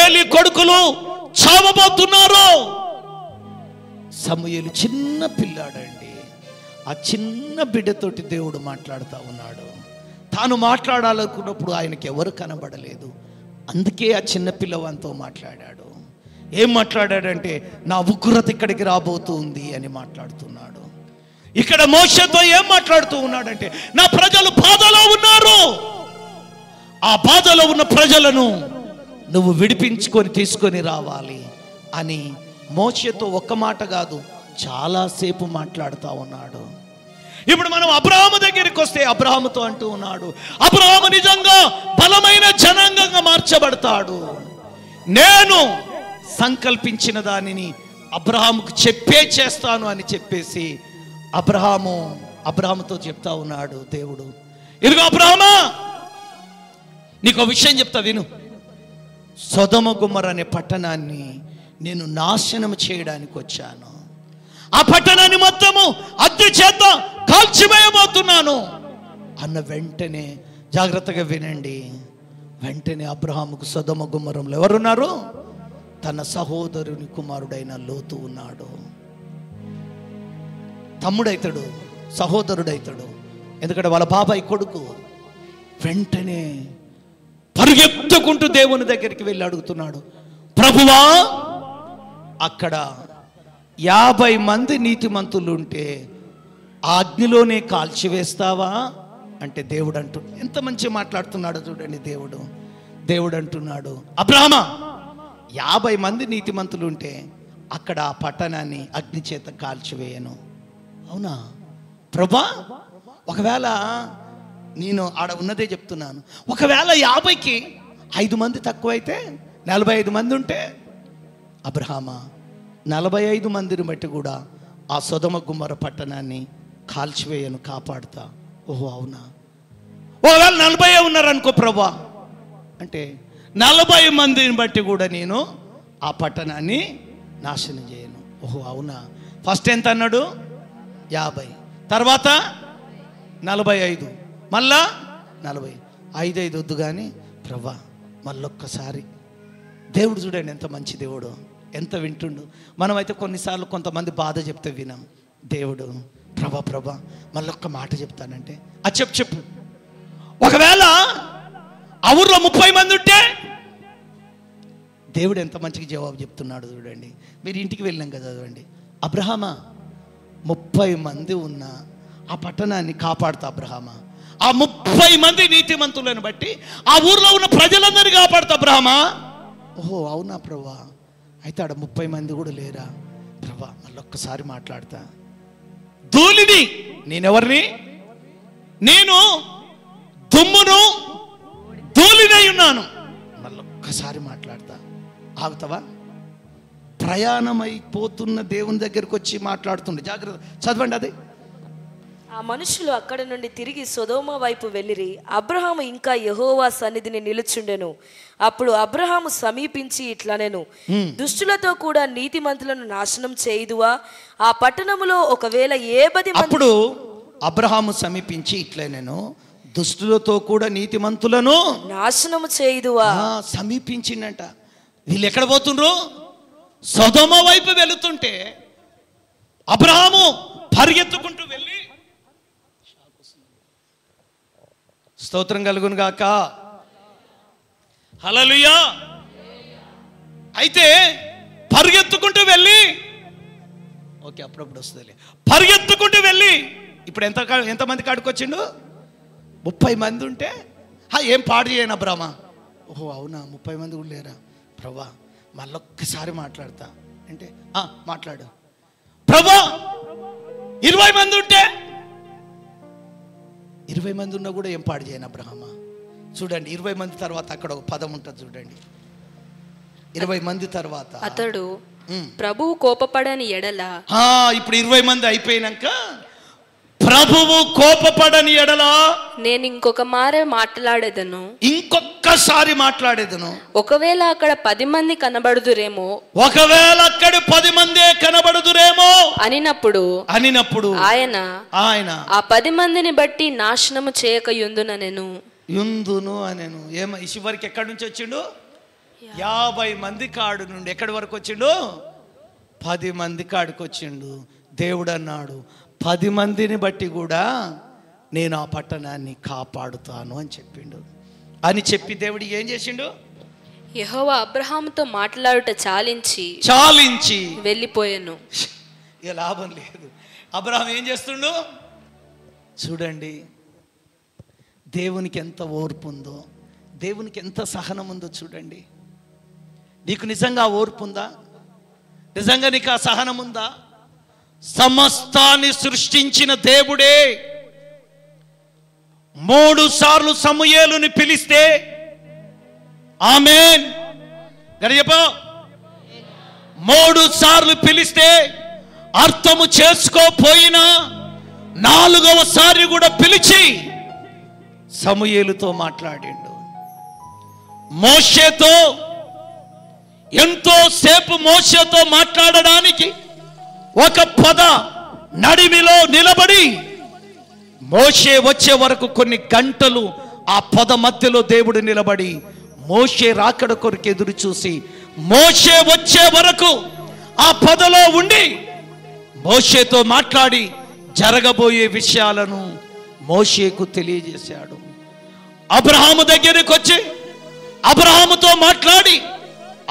ఏలీ కొడుకులు చావబోతున్నారు. సమూయేలు చిన్న పిల్లాడండి. ఆ చిన్న బిడ్డతోటి దేవుడు మాట్లాడుతూ ఉన్నాడు. తాను మాట్లాడాలనుకున్నప్పుడు ఆయనకి ఎవరు కనబడలేదు, అందుకే ఆ చిన్న పిల్లవానితో మాట్లాడాడు. ఏం మాట్లాడాడంటే నా ఉగ్రత ఇక్కడికి రాబోతుంది అని మాట్లాడుతున్నాడు. ఇక్కడ మోషేతో ఏం మాట్లాడుతూ ఉన్నాడంటే నా ప్రజలు బాధలో ఉన్నారు, ఆ బాధలో ఉన్న ప్రజలను నువ్వు విడిపించుకొని తీసుకొని రావాలి అని మోషేతో ఒక్క మాట కాదు చాలాసేపు మాట్లాడుతూ ఉన్నాడు. ఇప్పుడు మనం అబ్రహాము దగ్గరికి వస్తే అబ్రహాముతో అంటూ ఉన్నాడు, అబ్రహాము నిజంగా బలమైన జనాంగంగా మార్చబడతాడు. నేను సంకల్పించిన దానిని అబ్రహాముకు చెప్పే చేస్తాను అని చెప్పేసి అబ్రహాముతో చెప్తా ఉన్నాడు దేవుడు. ఇదిగో అబ్రహామా, నీకు విషయం చెప్తా విను. సొదొమ గుమ్మర అనే పట్టణాన్ని నేను నాశనం చేయడానికి వచ్చాను. ఆ పట్టణాన్ని మొత్తము అగ్ని చేత కాల్చివేయబోతున్నాను అన్న వెంటనే, జాగ్రత్తగా వినండి, వెంటనే అబ్రహాముకు సొదొమ గుమ్మరంలో ఎవరున్నారు? తన సహోదరుని కుమారుడైన లోతు ఉన్నాడు. తమ్ముడైతాడు, సహోదరుడైతాడు, ఎందుకంటే వాళ్ళ బాబాయ్ కొడుకు. వెంటనే పరిగెత్తుకుంటూ దేవుని దగ్గరికి వెళ్ళి అడుగుతున్నాడు, ప్రభువా అక్కడ 50 మంది నీతిమంతులు ఉంటే ఆ అగ్నిలోనే కాల్చివేస్తావా అంటే దేవుడు ఎంత మంచి మాట్లాడుతున్నాడు చూడండి. దేవుడు అంటున్నాడు, అబ్రహామా 50 మంది నీతిమంతులు ఉంటే అక్కడ ఆ పట్టణాన్ని అగ్ని చేత కాల్చివేయను. అవునా ప్రభా? ఒకవేళ నేను ఆడ ఉన్నదే చెప్తున్నాను, ఒకవేళ 50కి 5 మంది తక్కువైతే 45 మంది ఉంటే అబ్రహామా 45 మందిని బట్టి కూడా ఆ సొదొమ గుమ్మర పట్టణాన్ని కాల్చివేయను, కాపాడుతా. ఓహో అవునా? ఒకవేళ 40 ఉన్నారనుకో ప్రభా అంటే 40 మందిని బట్టి కూడా నేను ఆ పట్టణాన్ని నాశనం చేయను. ఓహో అవునా? ఫస్ట్ ఎంత అన్నాడు? 50, తర్వాత 45, మళ్ళా 40. 5 వద్దు కానీ ప్రభా మళ్ళొక్కసారి. దేవుడు చూడండి ఎంత మంచి దేవుడు, ఎంత వింటుండు. మనమైతే కొన్నిసార్లు కొంతమంది బాధ చెప్తే వినం. దేవుడు ప్రభా మళ్ళొక్క మాట చెప్తానంటే చెప్పు. ఒకవేళ ఆ ఊర్లో 30 మంది ఉంటే దేవుడు ఎంత మంచిగా జవాబు చెప్తున్నాడు చూడండి. మీరు ఇంటికి వెళ్ళాం కదా చదవండి. అబ్రహామా 30 మంది ఉన్న ఆ పట్టణాన్ని కాపాడుతా అబ్రహామా. ఆ 30 మంది నీతిమంతులను బట్టి ఆ ఊర్లో ఉన్న ప్రజలందరినీ కాపాడుతా అబ్రహామా. ఓహో అవునా ప్రభా, అయితే ఆడ 30 మంది కూడా లేరా ప్రభా? మళ్ళొక్కసారి మాట్లాడతా. ధూళిని నేనెవరిని? నేను దుమ్మును ధూళినై ఉన్నాను. మళ్ళొక్కసారి మాట్లాడతా. ఆగుతావా? ప్రయాణమైపోతున్న దేవుని దగ్గరికి వచ్చి మాట్లాడుతుండే. జాగ్రత్త చదవండి. అది ఆ మనుషులు అక్కడ నుండి తిరిగి సొదొమ వైపు వెళ్ళిరి. అబ్రహాము ఇంకా యెహోవా సన్నిధిని నిలుచుండెను. అప్పుడు అబ్రహాము సమీపించి ఇట్లనెను, దుష్టులతో కూడా నీతిమంతులను నాశనం చేయుదువా? ఆ పట్టణములో ఒకవేళ 10 మంది. అప్పుడు అబ్రహాము సమీపించి ఇట్లనెను, దుష్టులతో కూడా నీతిమంతులను నాశనము చేయుదువా? సమీపించిందంట. వీళ్ళు ఎక్కడ పోతుండ్రు? సొదొమ వైపు వెళుతుంటే అబ్రహాము పరిగెత్తుకుంటూ వెళ్ళి, స్తోత్రం కలుగును గాక, హల్లెలూయా. అయితే పరిగెత్తుకుంటూ వెళ్ళి, ఓకే అప్పుడప్పుడు వస్తుంది, పరిగెత్తుకుంటూ వెళ్ళి ఇప్పుడు ఎంతమంది కాడుకొచ్చిండు? 30 మంది ఉంటే ఏం పాడు చేయను అబ్రహ్మ. ఓహో అవునా, 30 మంది కూడా లేరా ప్రభా? మళ్ళొక్కసారి మాట్లాడతా అంటే మాట్లాడు ప్రభా. 20 మంది ఉంటే 20 మంది ఉన్నా కూడా ఏం పాడు చేయను అబ్రహ్మ. చూడండి 20 మంది తర్వాత అక్కడ ఒక పదం ఉంటుంది చూడండి. 20 మంది తర్వాత అతడు ప్రభువు కోపపడని ఎడల. ఇప్పుడు 20 మంది అయిపోయినాక ప్రభువు కోపపడని ఎడల నేను ఇంకొకసారి మాట్లాడేదను. ఒకవేళ అక్కడ 10 మంది కనబడుదురేమో, ఒకవేళ అక్కడ 10 మందే కనబడుదురేమో అనినప్పుడు ఆయన ఆ 10 మందిని బట్టి నాశనము చేయక యుందును అనెను. ఏమో చివరికి ఎక్కడి నుంచి వచ్చిండు? 50 మంది కాడు నుండి ఎక్కడి వరకు వచ్చిండు? 10 మంది కాడికి వచ్చిండు. దేవుడు అన్నాడు 10 మందిని బట్టి కూడా నేను ఆ పట్టణాన్ని కాపాడుతాను అని చెప్పిండు. అని చెప్పి దేవుడు ఏం చేసిండు? యెహోవా అబ్రహాముతో మాట్లాడుట చాలించి వెళ్ళిపోయాను. ఇక లాభం లేదు. అబ్రహాం ఏం చేస్తుండు చూడండి. దేవునికి ఎంత ఓర్పు ఉందో, దేవునికి ఎంత సహనం ఉందో చూడండి. నీకు నిజంగా ఓర్పు ఉందా? నిజంగా నీకు ఆ సహనం ఉందా? సమస్తాన్ని సృష్టించిన దేవుడే 3 సార్లు సమూయేలుని పిలిస్తే ఆమేన్ గరియపో 3 సార్లు పిలిస్తే అర్థము చేసుకోపోయినా 4వ సారి కూడా పిలిచి సమూయేలుతో మాట్లాడిండు. మోషేతో ఎంతో సేపు మోషేతో మాట్లాడడానికి ఒక పొద నడిమిలో నిలబడి మోషే వచ్చే వరకు కొన్ని గంటలు ఆ పొద మధ్యలో దేవుడు నిలబడి మోషే రాకడ కొరకు ఎదురు చూసి మోషే వచ్చే వరకు ఆ పొదలో ఉండి మోషేతో మాట్లాడి జరగబోయే విషయాలను మోషేకు తెలియజేశాడు. అబ్రహాము దగ్గరికి వచ్చి అబ్రహాముతో మాట్లాడి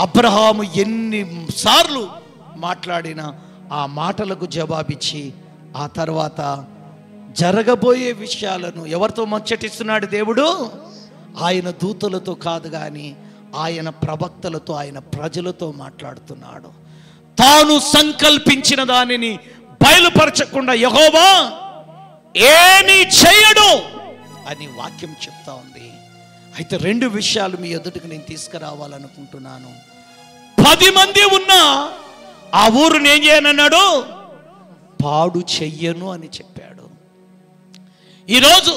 అబ్రహాము ఎన్నిసార్లు మాట్లాడినా ఆ మాటలకు జవాబిచ్చి ఆ తర్వాత జరగబోయే విషయాలను ఎవరితో ముచ్చటిస్తున్నాడు దేవుడు? ఆయన దూతలతో కాదు కానీ ఆయన ప్రవక్తలతో, ఆయన ప్రజలతో మాట్లాడుతున్నాడు. తాను సంకల్పించిన దానిని బయలుపరచకుండా యెహోవా ఏమీ చేయడు అని వాక్యం చెప్తా ఉంది. అయితే 2 విషయాలు మీ ఎదుటికి నేను తీసుకురావాలనుకుంటున్నాను. 10 మంది ఉన్నా ఆ ఊరుని ఏం చేయనన్నాడు? పాడు చెయ్యను అని చెప్పాడు. ఈరోజు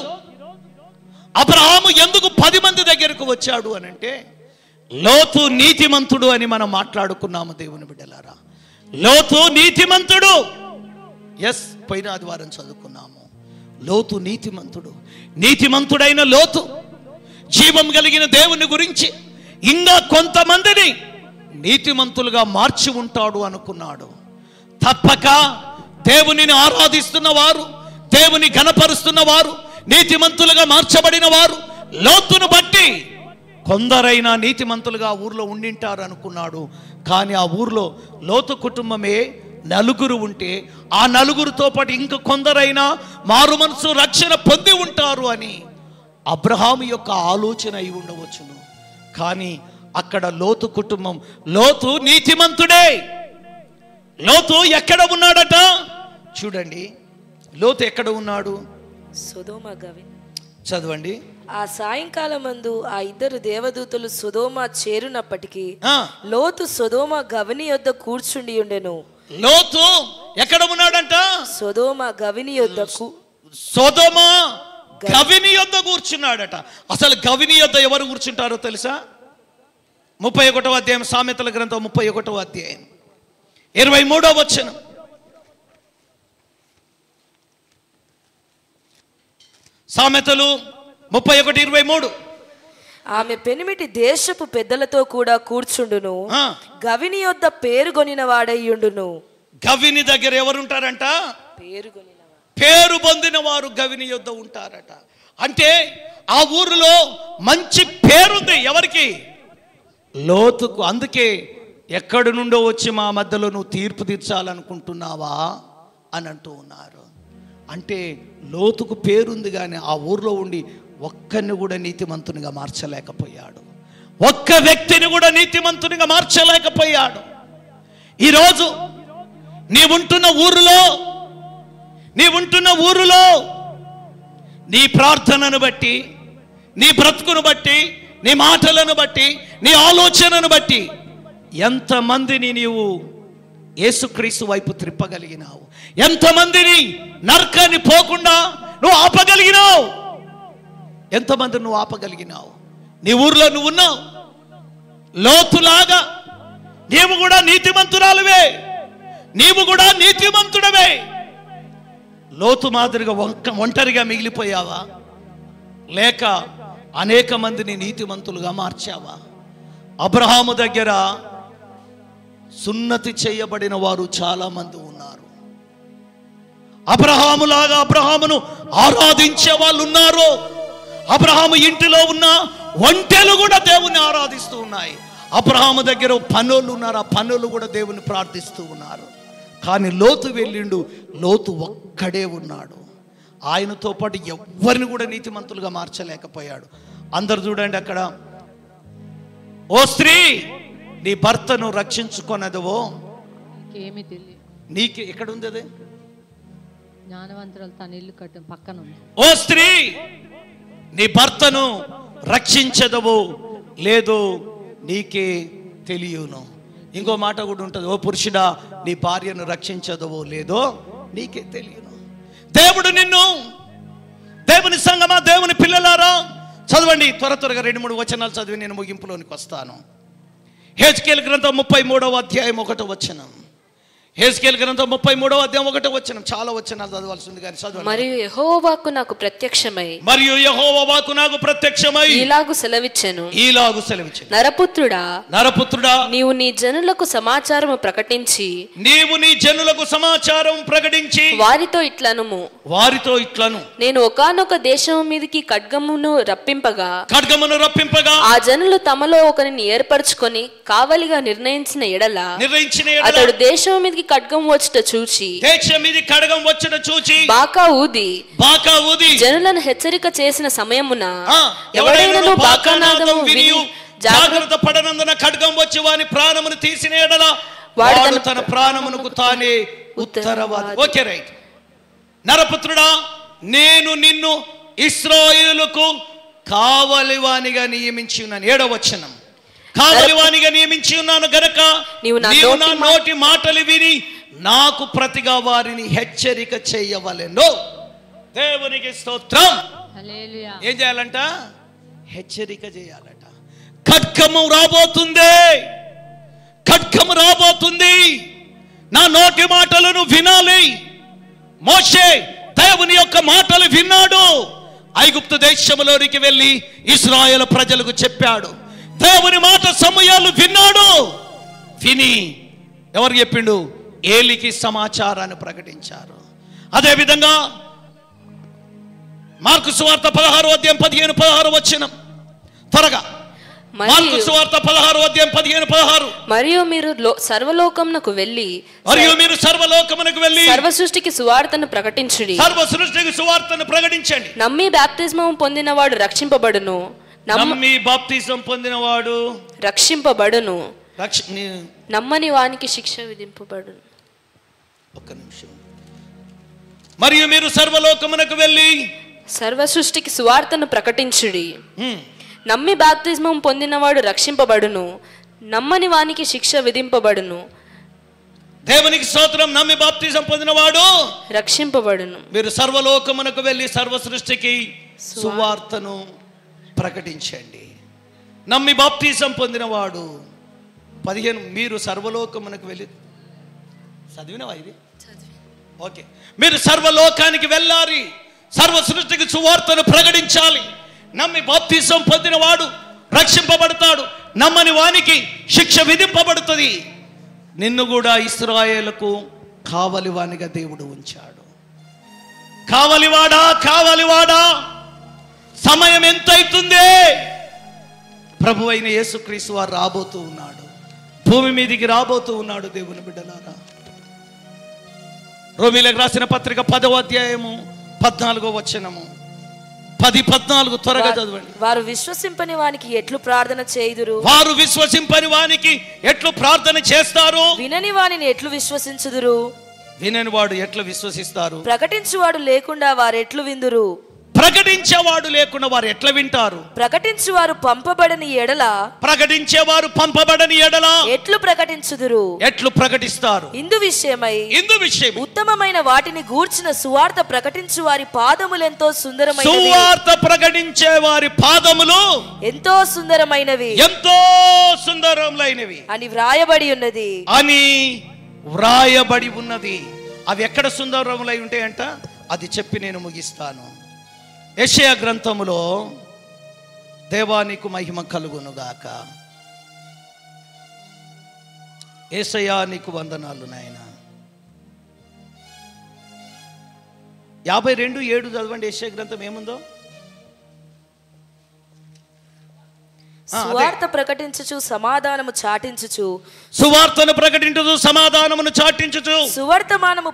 అబ్రహాము ఎందుకు 10 మంది దగ్గరకు వచ్చాడు అని అంటే, లోతు నీతిమంతుడు అని మనం మాట్లాడుకున్నాము దేవుని బిడ్డలారా. లోతు నీతిమంతుడు. పోయిన ఆదివారం చదువుకున్నాము. లోతు నీతిమంతుడు. నీతిమంతుడైన లోతు జీవం కలిగిన దేవుని గురించి ఇంకా కొంతమందిని నీతిమంతులుగా మార్చి ఉంటాడు అనుకున్నాడు. తప్పక దేవునిని ఆరాధిస్తున్న వారు, దేవుని ఘనపరుస్తున్న వారు, నీతిమంతులుగా మార్చబడిన వారు లోతును బట్టి కొందరైనా నీతిమంతులుగా ఆ ఊర్లో ఉండింటారు అనుకున్నాడు. కానీ ఆ ఊర్లో లోతు కుటుంబమే నలుగురు ఉంటే ఆ నలుగురితో పాటు ఇంక కొందరైనా మారు మనసు రక్షణ పొంది ఉంటారు అని అబ్రహాము యొక్క ఆలోచన అయి ఉండవచ్చును. కానీ అక్కడ లోతు కుటుంబం, లోతు నీతిమంతుడే. లోతు ఎక్కడ ఉన్నాడట చూడండి. లోతు ఎక్కడ ఉన్నాడు? సొదొమ గవిని. చదవండి. ఆ సాయంకాలం మందు ఆ ఇద్దరు దేవదూతలు సొదొమ చేరునప్పటికీ లోతు సొదొమ గవిని యొద్ద కూర్చుండి ఉండెను. లోతు ఎక్కడ ఉన్నాడంట? సొదొమ గవిని యొద్ద సొదొమ గవిని యొద్ద కూర్చున్నాడట. అసలు గవిని యొద్ద ఎవరు కూర్చుంటారో తెలుసా? 31వ అధ్యాయం, సామెతల గ్రంథం 31వ అధ్యాయం 23వ వచనం. సామెతలు 31:23. ఆమె పెనిమిటి దేశపు పెద్దలతో కూడా కూర్చుండును, గవిని యొద్ద పేరుగొనిన వాడయ్యుండును. గవిని దగ్గర ఎవరుంటారంట? పేరు పొందిన వారు గవిని యొద్ద ఉంటారట. అంటే ఆ ఊరిలో మంచి పేరుంది ఎవరికి? లోతుకు. అందుకే ఎక్కడి నుండో వచ్చి మా మధ్యలో నువ్వు తీర్పు తీర్చాలనుకుంటున్నావా అని అంటూ ఉన్నారు. అంటే లోతుకు పేరుంది, కానీ ఆ ఊర్లో ఉండి ఒక్కరిని కూడా నీతిమంతునిగా మార్చలేకపోయాడు. ఒక్క వ్యక్తిని కూడా నీతిమంతునిగా మార్చలేకపోయాడు. ఈరోజు నీవుంటున్న ఊరులో నీ ప్రార్థనను బట్టి, నీ బ్రతుకును బట్టి, నీ మాటలను బట్టి, నీ ఆలోచనను బట్టి ఎంతమందిని నీవు యేసుక్రీస్తు వైపు త్రిప్పగలిగినావు? ఎంతమందిని నరకాన్ని పోకుండా నువ్వు ఆపగలిగినావు? ఎంతమంది నువ్వు ఆపగలిగినావు? నీ ఊర్లో నువ్వు ఉన్నావు. లోతులాగా నీవు కూడా నీతిమంతురాలువే, నీవు కూడా నీతిమంతుడవే. లోతు మాదిరిగా ఒంటరిగా మిగిలిపోయావా? లేక అనేక మందిని నీతిమంతులుగా మార్చావా? అబ్రహాము దగ్గర సున్నతి చేయబడిన వారు చాలా మంది ఉన్నారు. అబ్రహాములాగా అబ్రహామును ఆరాధించే వాళ్ళు ఉన్నారు. అబ్రహాము ఇంటిలో ఉన్న ఒంటెలు కూడా దేవుని ఆరాధిస్తూ ఉన్నాయి. అబ్రహాము దగ్గర పనులు ఉన్నారు, ఆ పనులు కూడా దేవుని ప్రార్థిస్తూ ఉన్నారు. కానీ లోతు వెళ్ళిండు, లోతు ఒక్కడే ఉన్నాడు. ఆయనతో పాటు ఎవరిని కూడా నీతిమంతులుగా మార్చలేకపోయాడు. అందరు చూడండి అక్కడ, ఓ స్త్రీ నీ భర్తను రక్షించుకొనదవో ఏమీ తెలియదు. నీకు ఎక్కడ ఉంది అది? జ్ఞానవంతురాలు తన ఇల్లు కట్టిన పక్కన ఉంది. ఓ స్త్రీ నీ భర్తను రక్షించదవో లేదో నీకే తెలియను. ఇంకో మాట కూడా ఉంటుంది, ఓ పురుషుడా నీ భార్యను రక్షించదవో లేదో నీకే తెలియను. దేవుడు నిన్ను, దేవుని సంగమా, దేవుని పిల్లలారా చదవండి. త్వరగా 2-3 వచనాలు చదివి నేను ముగింపులోనికి వస్తాను. హెజ్కేలు గ్రంథం 33వ అధ్యాయం 1వ వచనం. హెజ్కేలు గ్రంథం 33వ అధ్యాయం 1వ వచనం. చాలా వచనాలు చదవాల్సి ఉంది కానీ చదవండి. మరియు యెహోవా వాక్కు నాకు ప్రత్యక్షమై ఇలాగు సెలవిచ్చెను. నరపుత్రుడా నీవు నీ జనులకు సమాచారము ప్రకటించి వారితో ఇట్లనుము, నేను ఒకానొక దేశము మీదికి ఖడ్గమును రప్పింపగా ఆ జనులు తమలో ఒకరిని ఏర్పరచుకొని కావలిగా నిర్ణయించిన ఎడల అతడు దేశం మీదకి ఖడ్గం వచ్చుట చూచి బాకా ఊది జనులను హెచ్చరిక చేసిన సమయమున ఎవడైనను బాకానాదము విని జాగ్రత్త పడనందున ఖడ్గం వచ్చి వాని ప్రాణమును తీసిన ఎడల వాడు తన ప్రాణమునకు తానే ఉత్తరవాది. Okay, right. నరపుత్రుడా, నేను నిన్ను ఇశ్రాయేలుకు కావలివానిగా నియమించి ఉన్నాను. 7వ వచనం. కావలివానిగా నియమించి ఉన్నాను గనక నీవు నా నోటి మాటలు విని నాకు ప్రతిగా వారిని హెచ్చరిక చేయవలెను. దేవునికి స్తోత్రం. ఏం చేయాలంట? హెచ్చరిక చేయాలట. ఖడ్గము రాబోతుంది, నా నోటి మాటలను వినాలి. మోషే దేవుని యొక్క మాటలు విన్నాడు. ఐగుప్తు దేశంలోనికి వెళ్ళి ఇశ్రాయేలు ప్రజలకు చెప్పాడు. దేవుని మాట సమూయేలు విన్నాడు. విని ఎవరు చెప్పిండు? ఏలికి సమాచారాన్ని ప్రకటించారు. అదేవిధంగా మార్కు సువార్త 16వ అధ్యాయం 15-16 వచనం త్వరగా. మార్కు సువార్త 16వ అధ్యాయం 15-16. మరియు మీరు సర్వలోకమునకు వెళ్ళి సర్వ సృష్టికి సువార్తను ప్రకటించుడి. సర్వ సృష్టికి సువార్తను ప్రకటించండి. నమ్మి బాప్తిస్మం పొందినవాడు రక్షింపబడును. నమ్మి బాప్తిజం పొందినవాడు రక్షింపబడును. నమ్మని వానికి శిక్ష విధింపబడును. ఒక్క నిమిషం. మరియు మీరు సర్వలోకమునకు వెళ్ళి సర్వ సృష్టికి సువార్తను ప్రకటించుడి. నమ్మి బాప్తిస్మం పొందినవాడు రక్షింపబడును. నమ్మని వానికి శిక్ష విధింపబడును. దేవునికి స్తోత్రం. నమ్మి బాప్తిజం పొందినవాడు రక్షింపబడును. మీరు సర్వలోకమునకు వెళ్ళి సర్వ సృష్టికి సువార్తను ప్రకటించండి. నమ్మి బాప్తిజం పొందినవాడు 15. మీరు సర్వలోకమునకు వెళ్ళి చదివినవా ఇది? ఓకే. మీరు సర్వలోకానికి వెళ్ళాలి, సర్వ సృష్టికి సువార్తను ప్రకటించాలి. నమ్మి బాప్తిజం పొందినవాడు రక్షింపబడతాడు. నమ్మని వానికి శిక్ష విధింపబడుతుంది. నిన్ను కూడా ఇశ్రాయేలుకు కావలివానిగా దేవుడు ఉంచాడు. కావలివాడా, కావలివాడా, సమయం ఎంతైతుందే? ప్రభు అయిన యేసుక్రీస్తు వారు రాబోతూ ఉన్నాడు, భూమి మీదికి రాబోతూ ఉన్నాడు. దేవుని బిడ్డలారా, రోమీలకు రాసిన పత్రిక 10వ అధ్యాయము 14వ వచనము 10-14 త్వరగా చదవండి. వారు విశ్వసింపని వానికి ఎట్లు ప్రార్థన చేయుదురు? వారు విశ్వసింపని వానికి ఎట్లు ప్రార్థన చేస్తారు? వినని వానిని ఎట్లు విశ్వసించుదురు? వినని వాడు ఎట్లు విశ్వసిస్తారు? ప్రకటించువాడు లేకుండా వారు ఎట్లు విందురు? ప్రకటించేవాడు లేకుండా వారు ఎట్లా వింటారు? ప్రకటించువారు పంపబడని ఎడల ప్రకటించేవారు పంపబడని ఎడల ఎట్లు ప్రకటించుదురు? ఎట్లు ప్రకటిస్తారు? ఇందు విషయమై ఉత్తమమైన వాటిని గూర్చిన సువార్త ప్రకటించు వారి పాదములు ఎంతో సుందరమైనవి. సువార్త ప్రకటించే వారి పాదములు ఎంతో సుందరమైనవి, ఎంతో సుందరమైనవి అని వ్రాయబడి ఉన్నది. అవి ఎక్కడ సుందరములై ఉంటాయంట? అది చెప్పి నేను ముగిస్తాను. యెషయా గ్రంథములో దేవా నీకు మహిమ కలుగునుగాక. యేసయ్యా నీకు వందనాలు నాయన. 52:7 చదవండి. యెషయా గ్రంథం ఏముందో? సువార్త ప్రకటించుచు సమాధానము చాటించుచు, సువార్తను ప్రకటించుచు సమాధానమును చాటించుచు, సువర్తమానము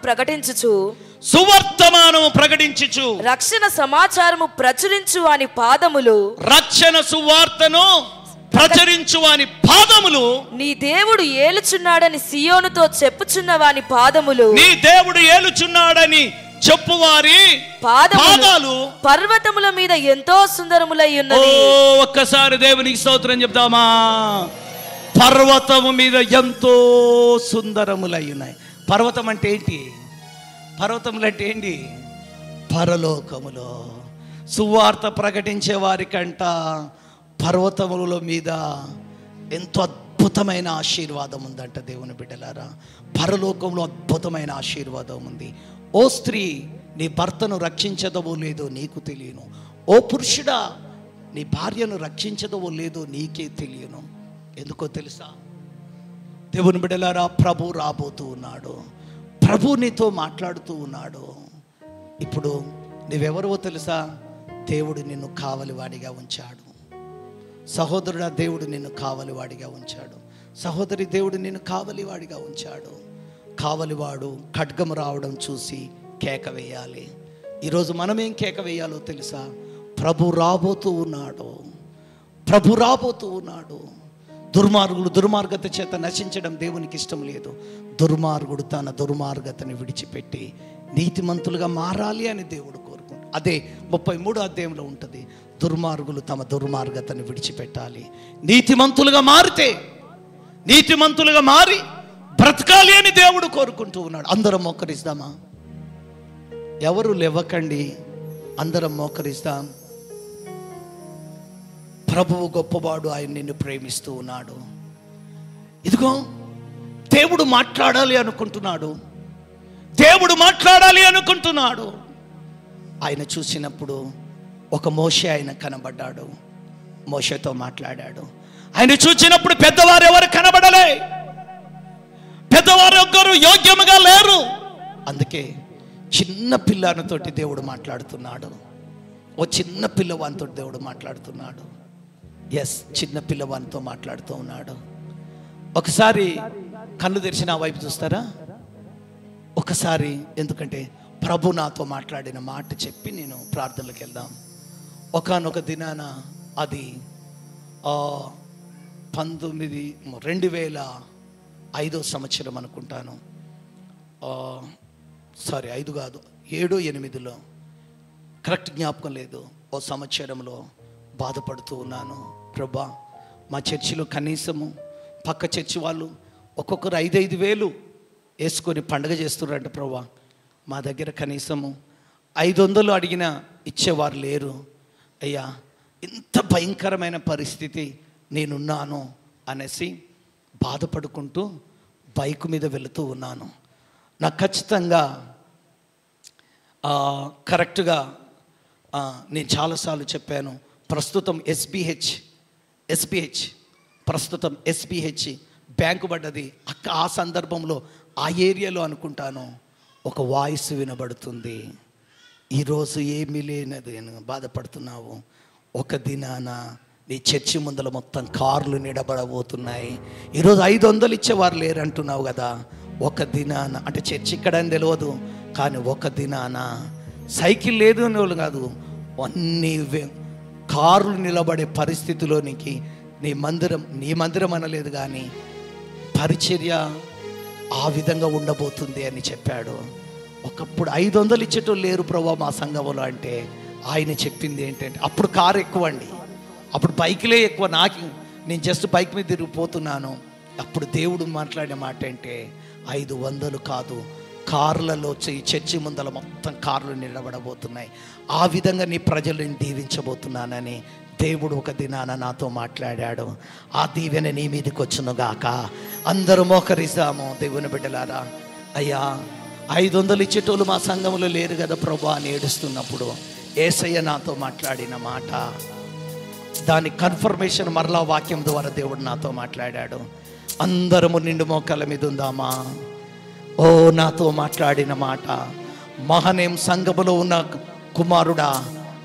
ప్రకటించుచు రక్షణ సమాచారము ప్రచురించు అని పాదములు, రక్షణ సువార్తను ప్రచురించు అని పాదములు, నీ దేవుడు ఏలుచున్నాడని సియోనుతో చెప్పుచున్న వాని పాదములు, నీ దేవుడు ఏలుచున్నాడని చెప్పువారి పాదాలు పర్వతముల మీద ఎంతో సుందరములై ఉన్నది. ఒక్కసారి దేవునికి స్తోత్రం చెప్దామా? పర్వతము మీద ఎంతో సుందరములై ఉన్నాయి. పర్వతం అంటే ఏంటి? పర్వతములు అంటే ఏంటి? పరలోకములో సువార్త ప్రకటించే వారికంట పర్వతముల మీద ఎంతో అద్భుతమైన ఆశీర్వాదం ఉందంట. దేవుని బిడ్డలారా, పరలోకంలో అద్భుతమైన ఆశీర్వాదం ఉంది. ఓ స్త్రీ, నీ భర్తను రక్షించదవో లేదో నీకు తెలియను. ఓ పురుషుడా, నీ భార్యను రక్షించదవో లేదో నీకే తెలియను. ఎందుకో తెలుసా? దేవుని బిడ్డలారా, ప్రభు రాబోతూ ఉన్నాడు. ప్రభు నీతో మాట్లాడుతూ ఉన్నాడు. ఇప్పుడు నువ్వెవరో తెలుసా? దేవుడు నిన్ను కావలివాడిగా ఉంచాడు. సహోదరుడా, దేవుడు నిన్ను కావలివాడిగా ఉంచాడు. సహోదరి, దేవుడు నిన్ను కావలివాడిగా ఉంచాడు. కావలివాడు ఖడ్గము రావడం చూసి కేక వేయాలి. ఈరోజు మనమేం కేక వేయాలో తెలుసా? ప్రభు రాబోతూ ఉన్నాడు, ప్రభు రాబోతూ ఉన్నాడు. దుర్మార్గుడు దుర్మార్గత చేత నశించడం దేవునికి ఇష్టం లేదు. దుర్మార్గుడు తన దుర్మార్గతని విడిచిపెట్టి నీతిమంతులుగా మారాలి అని దేవుడు కోరుకుంటాడు. అదే 33వ అధ్యాయంలో ఉంటుంది. దుర్మార్గులు తమ దుర్మార్గతని విడిచిపెట్టాలి, నీతిమంతులుగా మారి బ్రతకాలి అని దేవుడు కోరుకుంటూ ఉన్నాడు. అందరం మోకరిస్తామా? ఎవరు లేవకండి, అందరం మోకరిస్తాం. ప్రభువు గొప్పవాడు, ఆయన నిన్ను ప్రేమిస్తూ ఉన్నాడు. ఇదిగో దేవుడు మాట్లాడాలి అనుకుంటున్నాడు. ఆయన చూసినప్పుడు ఒక మోషే ఆయన కనబడ్డాడు, మోషేతో మాట్లాడాడు. ఆయన చూసినప్పుడు పెద్దవారు ఎవరు కనబడలే, పెద్దవారు ఒక్కరు లేరు, యోగ్యముగా లేరు. అందుకే చిన్న పిల్లనితోటి దేవుడు మాట్లాడుతున్నాడు. ఓ చిన్న పిల్లవానితో దేవుడు మాట్లాడుతున్నాడు. ఎస్, చిన్న పిల్లవానితో మాట్లాడుతూ ఉన్నాడు. ఒకసారి కళ్ళు తెరిచి నా వైపు చూస్తారా? ఒకసారి, ఎందుకంటే ప్రభు నాతో మాట్లాడిన మాట చెప్పి నేను ప్రార్థనలకు వెళ్దాం. ఒకానొక దినాన అది 2005 సంవత్సరం అనుకుంటాను. 5 కాదు, 7, 8లో కరెక్ట్ జ్ఞాపకం లేదు. ఓ సంవత్సరంలో బాధపడుతూ ఉన్నాను. ప్రభా, మా చర్చిలో కనీసము పక్క చర్చి వాళ్ళు ఒక్కొక్కరు 5,000 వేసుకొని పండుగ చేస్తున్నారంట. ప్రభా, మా దగ్గర కనీసము 500 అడిగినా ఇచ్చేవారు లేరు. అయ్యా, ఇంత భయంకరమైన పరిస్థితి నేనున్నాను అనేసి బాధపడుకుంటూ బైక్ మీద వెళుతూ ఉన్నాను. నాకు ఖచ్చితంగా కరెక్ట్గా నేను చాలాసార్లు చెప్పాను, ప్రస్తుతం ఎస్బిహెచ్ ప్రస్తుతం ఎస్బిహెచ్ బ్యాంకు పడ్డది. ఆ సందర్భంలో ఆ ఏరియాలో అనుకుంటాను ఒక వాయిస్ వినబడుతుంది, ఈరోజు ఏమీ లేనది, బాధపడుతున్నావు, ఒక దినాన నీ చర్చి ముందర మొత్తం కార్లు నిలబడబోతున్నాయి. ఈరోజు 500 ఇచ్చేవారు లేరు అంటున్నావు కదా. ఒక దినాన, అంటే చర్చి ఇక్కడ అని తెలియదు, కానీ ఒక దినాన సైకిల్ లేదు అని వాళ్ళు కాదు, అన్ని కార్లు నిలబడే పరిస్థితిలోనికి నీ మందిరం అనలేదు కానీ పరిచర్య ఆ విధంగా ఉండబోతుంది అని చెప్పాడు. ఒకప్పుడు 500 ఇచ్చేటోళ్ళు లేరు ప్రభా మా సంఘంలో అంటే ఆయన చెప్పింది ఏంటంటే, అప్పుడు కారు ఎక్కువ అండి, అప్పుడు బైక్లే ఎక్కువ. నేను జస్ట్ బైక్ మీద తిరిగిపోతున్నాను. అప్పుడు దేవుడు మాట్లాడిన మాట అంటే 500 కాదు, కార్లలో చర్చి ముందర మొత్తం కార్లు నిలబడబోతున్నాయి. ఆ విధంగా నీ ప్రజలను దీవించబోతున్నానని దేవుడు ఒక దినాన నాతో మాట్లాడాడు. ఆ దీవెన నీ మీదకి వచ్చునుగాక. అందరూ మోకరిస్తాము దేవుని బిడ్డలారా. అయ్యా, 500 ఇచ్చేటోళ్ళు మా సంఘంలో లేరు కదా ప్రభా అని ఏడుస్తున్నప్పుడు యేసయ్య నాతో మాట్లాడిన మాట, దాని కన్ఫర్మేషన్ మరలా వాక్యం ద్వారా దేవుడు నాతో మాట్లాడాడు. అందరము నిండు మోకాళ్ళ మీద ఉందామా? ఓ నాతో మాట్లాడిన మాట, మహనేం సంఘములో ఉన్న కుమారుడా,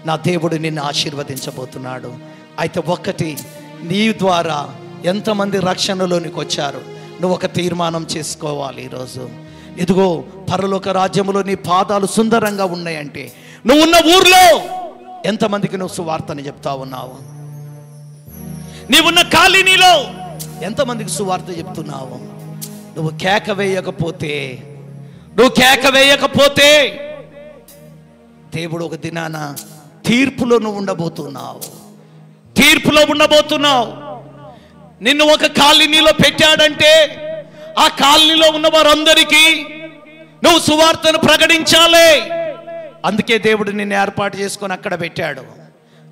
నా దేవుడు నిన్ను ఆశీర్వదించబోతున్నాడు. అయితే ఒకటి, నీ ద్వారా ఎంతమంది రక్షణలోనికి వచ్చారు, నువ్వు ఒక తీర్మానం చేసుకోవాలి ఈరోజు. ఇదిగో పరలోక రాజ్యములో నీ పాదాలు సుందరంగా ఉన్నాయంటే నువ్వు ఉన్న ఊర్లో ఎంతమందికి నువ్వు సువార్తని చెప్తా ఉన్నావు? నీవున్న కాలనీలో ఎంతమందికి సువార్త చెప్తున్నావు? నువ్వు కేక వేయకపోతే దేవుడు ఒక దినాన తీర్పులో నువ్వు ఉండబోతున్నావు. నిన్ను ఒక కాలనీలో పెట్టాడంటే ఆ కాలనీలో ఉన్న వారందరికీ నువ్వు సువార్తను ప్రకటించాలి. అందుకే దేవుడు నిన్ను ఏర్పాటు చేసుకొని అక్కడ పెట్టాడు.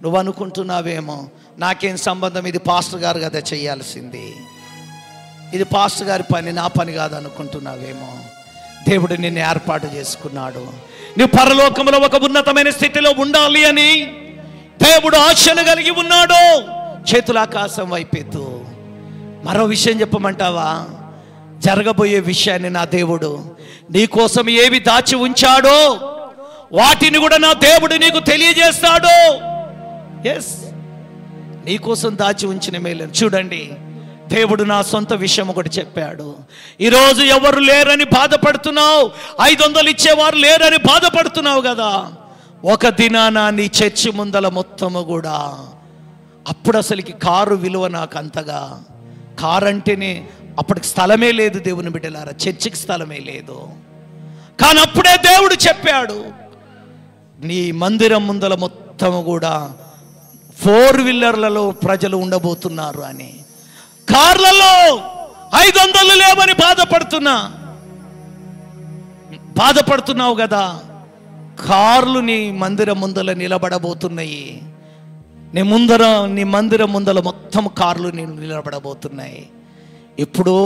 నువ్వు అనుకుంటున్నావేమో నాకేం సంబంధం, ఇది పాస్టర్ గారు కదా చేయాల్సింది, ఇది పాస్టర్ గారి పని, నా పని కాదు అనుకుంటున్నావేమో. దేవుడు నిన్ను ఏర్పాటు చేసుకున్నాడు. నువ్వు పరలోకంలో ఒక ఉన్నతమైన స్థితిలో ఉండాలి అని దేవుడు ఆశను కలిగి ఉన్నాడు. చేతుల ఆకాశం వైపెత్తు. మరో విషయం చెప్పమంటావా? జరగబోయే విషయాన్ని నా దేవుడు నీ కోసం ఏవి దాచి ఉంచాడో వాటిని కూడా నా దేవుడు నీకు తెలియజేస్తాడు. ఎస్, నీ కోసం దాచి ఉంచిన మేలు చూడండి. దేవుడు నా సొంత విషయం ఒకటి చెప్పాడు. ఈరోజు ఎవరు లేరని బాధపడుతున్నావు, 500 ఇచ్చేవారు లేరని బాధపడుతున్నావు కదా. ఒక దినాన నీ చర్చి ముందల మొత్తము కూడా, అప్పుడు అసలుకి కారు విలువ నాకు అంతగా, కారు అంటేనే అప్పటికి స్థలమే లేదు దేవుని బిడ్డలారా, చర్చికి స్థలమే లేదు. కానీ అప్పుడే దేవుడు చెప్పాడు, నీ మందిరం ముందల మొత్తము కూడా 4 వీలర్లలో ప్రజలు ఉండబోతున్నారు అని. కార్లలో 500 లేవని బాధపడుతున్నావు కదా. కార్లు నీ మందిరం ముందల నిలబడబోతున్నాయి. నీ మందిరం ముందల మొత్తం కార్లు నిలబడబోతున్నాయి. ఇప్పుడు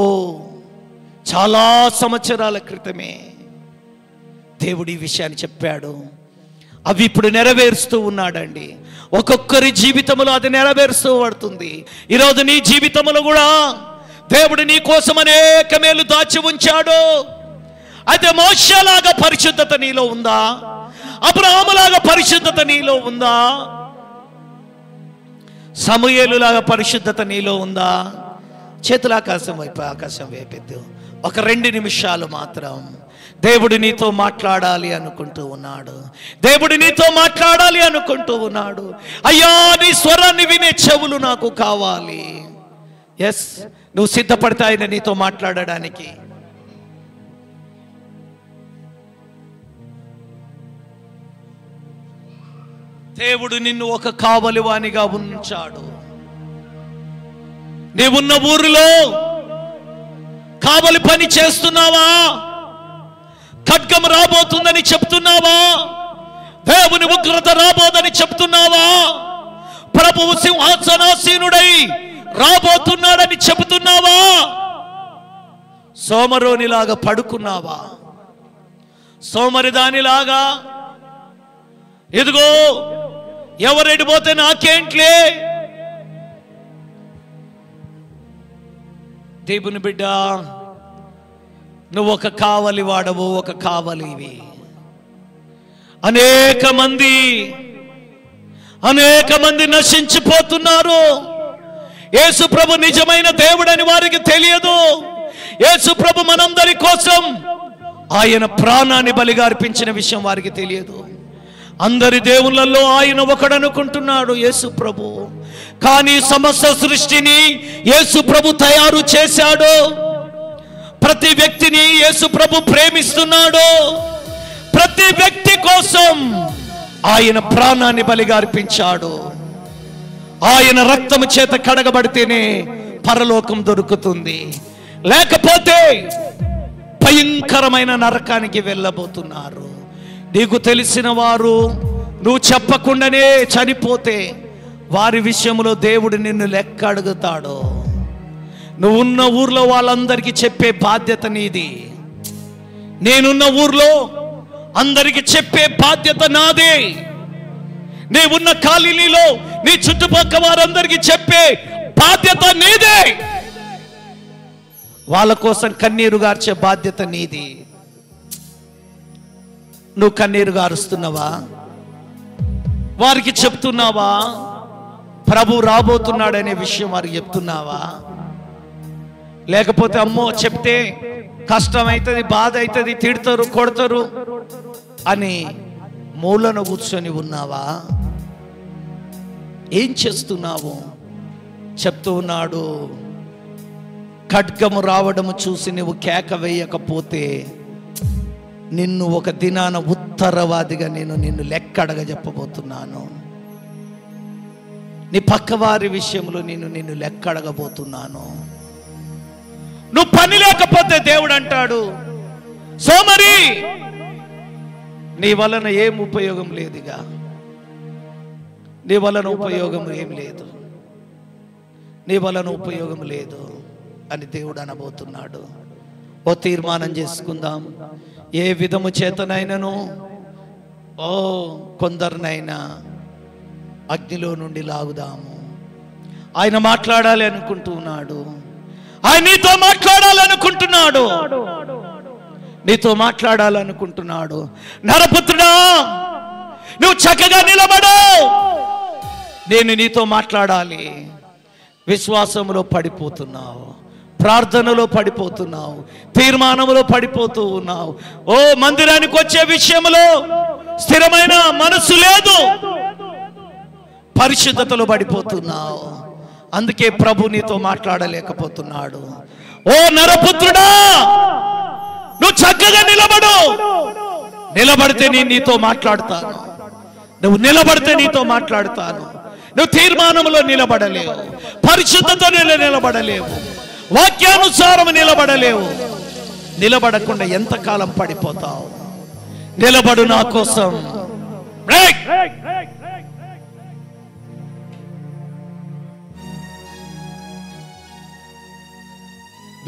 చాలా సంవత్సరాల క్రితమే దేవుడు ఈ విషయాన్ని చెప్పాడు. అవి ఇప్పుడు నెరవేరుస్తూ ఉన్నాడండి. ఒక్కొక్కరి జీవితంలో అది నెరవేరుస్తూ పడుతుంది. ఈరోజు నీ జీవితంలో కూడా దేవుడు నీ కోసం అనేక మేలు దాచి ఉంచాడు. అయితే మోషేలాగా పరిశుద్ధత నీలో ఉందా? అబ్రహాములాగా పరిశుద్ధత నీలో ఉందా? సమూయేలులాగా పరిశుద్ధత నీలో ఉందా? చేతుల ఆకాశం వైపెత్తు. ఒక 2 నిమిషాలు మాత్రం దేవుడు నీతో మాట్లాడాలి అనుకుంటూ ఉన్నాడు. దేవుడు నీతో మాట్లాడాలి అనుకుంటూ ఉన్నాడు. అయ్యా, నీ స్వరాన్ని వినే చెవులు నాకు కావాలి. ఎస్, నువ్వు సిద్ధపడితే ఆయన నీతో మాట్లాడడానికి. దేవుడు నిన్ను ఒక కావలివానిగా ఉంచాడు. నీవున్న ఊరిలో కావలి పని చేస్తున్నావా? ఖడ్గం రాబోతుందని చెప్తున్నావా? దేవుని ఉగ్రత రాబోదని చెప్తున్నావా? ప్రభువు సింహాసనాసీనుడై రాబోతున్నాడని చెబుతున్నావా? సోమరోనిలాగా పడుకున్నావా? సోమరిదానిలాగా ఇదిగో ఎవరెడిపోతే నాకేంట్లే? దేవుని బిడ్డ, నువ్వు ఒక కావలి వాడవు, ఒక కావలివి. అనేక మంది నశించిపోతున్నారు. యేసు ప్రభు నిజమైన దేవుడని వారికి తెలియదు. యేసు ప్రభు మనందరి కోసం ఆయన ప్రాణాన్ని బలిగా అర్పించిన విషయం వారికి తెలియదు. అందరి దేవుళ్ళల్లో ఆయన ఒకడనుకుంటున్నాడు యేసు ప్రభు. కానీ సమస్త సృష్టిని యేసు ప్రభు తయారు చేశాడు. ప్రతి వ్యక్తిని యేసు ప్రభు ప్రేమిస్తున్నాడు. ప్రతి వ్యక్తి కోసం ఆయన ప్రాణాన్ని బలిగా అర్పించాడు. ఆయన రక్తము చేత కడగబడితేనే పరలోకం దొరుకుతుంది. లేకపోతే భయంకరమైన నరకానికి వెళ్ళబోతున్నారు. నీకు తెలిసిన వారు నువ్వు చెప్పకుండానే చనిపోతే వారి విషయంలో దేవుడు నిన్ను లెక్క అడుగుతాడు. నువ్వున్న ఊర్లో వాళ్ళందరికీ చెప్పే బాధ్యత నీది. నేనున్న ఊర్లో అందరికీ చెప్పే బాధ్యత నాదే. నీవున్న కాలనీలో నీ చుట్టుపక్కల వారందరికీ చెప్పే బాధ్యత నీదే. వాళ్ళ కోసం కన్నీరు గార్చే బాధ్యత నీది. నువ్వు కన్నీరు గారుస్తున్నావా? వారికి చెప్తున్నావా? ప్రభు రాబోతున్నాడనే విషయం వారికి చెప్తున్నావా? లేకపోతే అమ్మో చెప్తే కష్టమవుతుంది, బాధ అవుతుంది, తిడతారు, కొడతారు అని మూలను కూర్చొని ఉన్నావా? ఏం చేస్తున్నావు? చెప్తూ ఉన్నాడు, ఖడ్గము రావడము చూసి నువ్వు కేక వేయకపోతే నిన్ను ఒక దినాన ఉత్తరవాదిగా నిన్ను లెక్కడగా చెప్పబోతున్నాను. నీ పక్కవారి విషయంలో నిన్ను లెక్కడగబోతున్నాను. నువ్వు పని లేకపోతే దేవుడు అంటాడు, సోమరి నీ వలన ఏం ఉపయోగం లేదుగా, నీ వలన ఉపయోగం ఏం లేదు, నీ వలన ఉపయోగం లేదు అని దేవుడు అనబోతున్నాడు. ఓ తీర్మానం చేసుకుందాం. ఏ విధము చేతనైనను కొందరినైనా అగ్నిలో నుండి లాగుదాము. ఆయన మాట్లాడాలి అనుకుంటున్నాడు. ఆయన నీతో మాట్లాడాలనుకుంటున్నాడు. నీతో మాట్లాడాలనుకుంటున్నాడు. నరపుత్రుడా, నువ్వు చక్కగా నిలబడు. నేను నీతో మాట్లాడాలి. విశ్వాసంలో పడిపోతున్నావు, ప్రార్థనలో పడిపోతున్నావు, తీర్మానంలో పడిపోతూ ఉన్నావు. ఓ మందిరానికి వచ్చే విషయంలో స్థిరమైన మనసు లేదు, పరిశుద్ధతలో పడిపోతున్నావు. అందుకే ప్రభు నీతో మాట్లాడలేకపోతున్నాడు. ఓ నరపుత్రుడా, నువ్వు చక్కగా నిలబడు. నిలబడితే నేను నీతో మాట్లాడతాను. నువ్వు నిలబడితే నీతో మాట్లాడతాను. నువ్వు తీర్మానంలో నిలబడలేవు, పరిశుద్ధతలో నిలబడలేవు, వాక్యానుసారం నిలబడలేవు. నిలబడకుండా ఎంతకాలం పడిపోతావు? నిలబడు నా కోసం.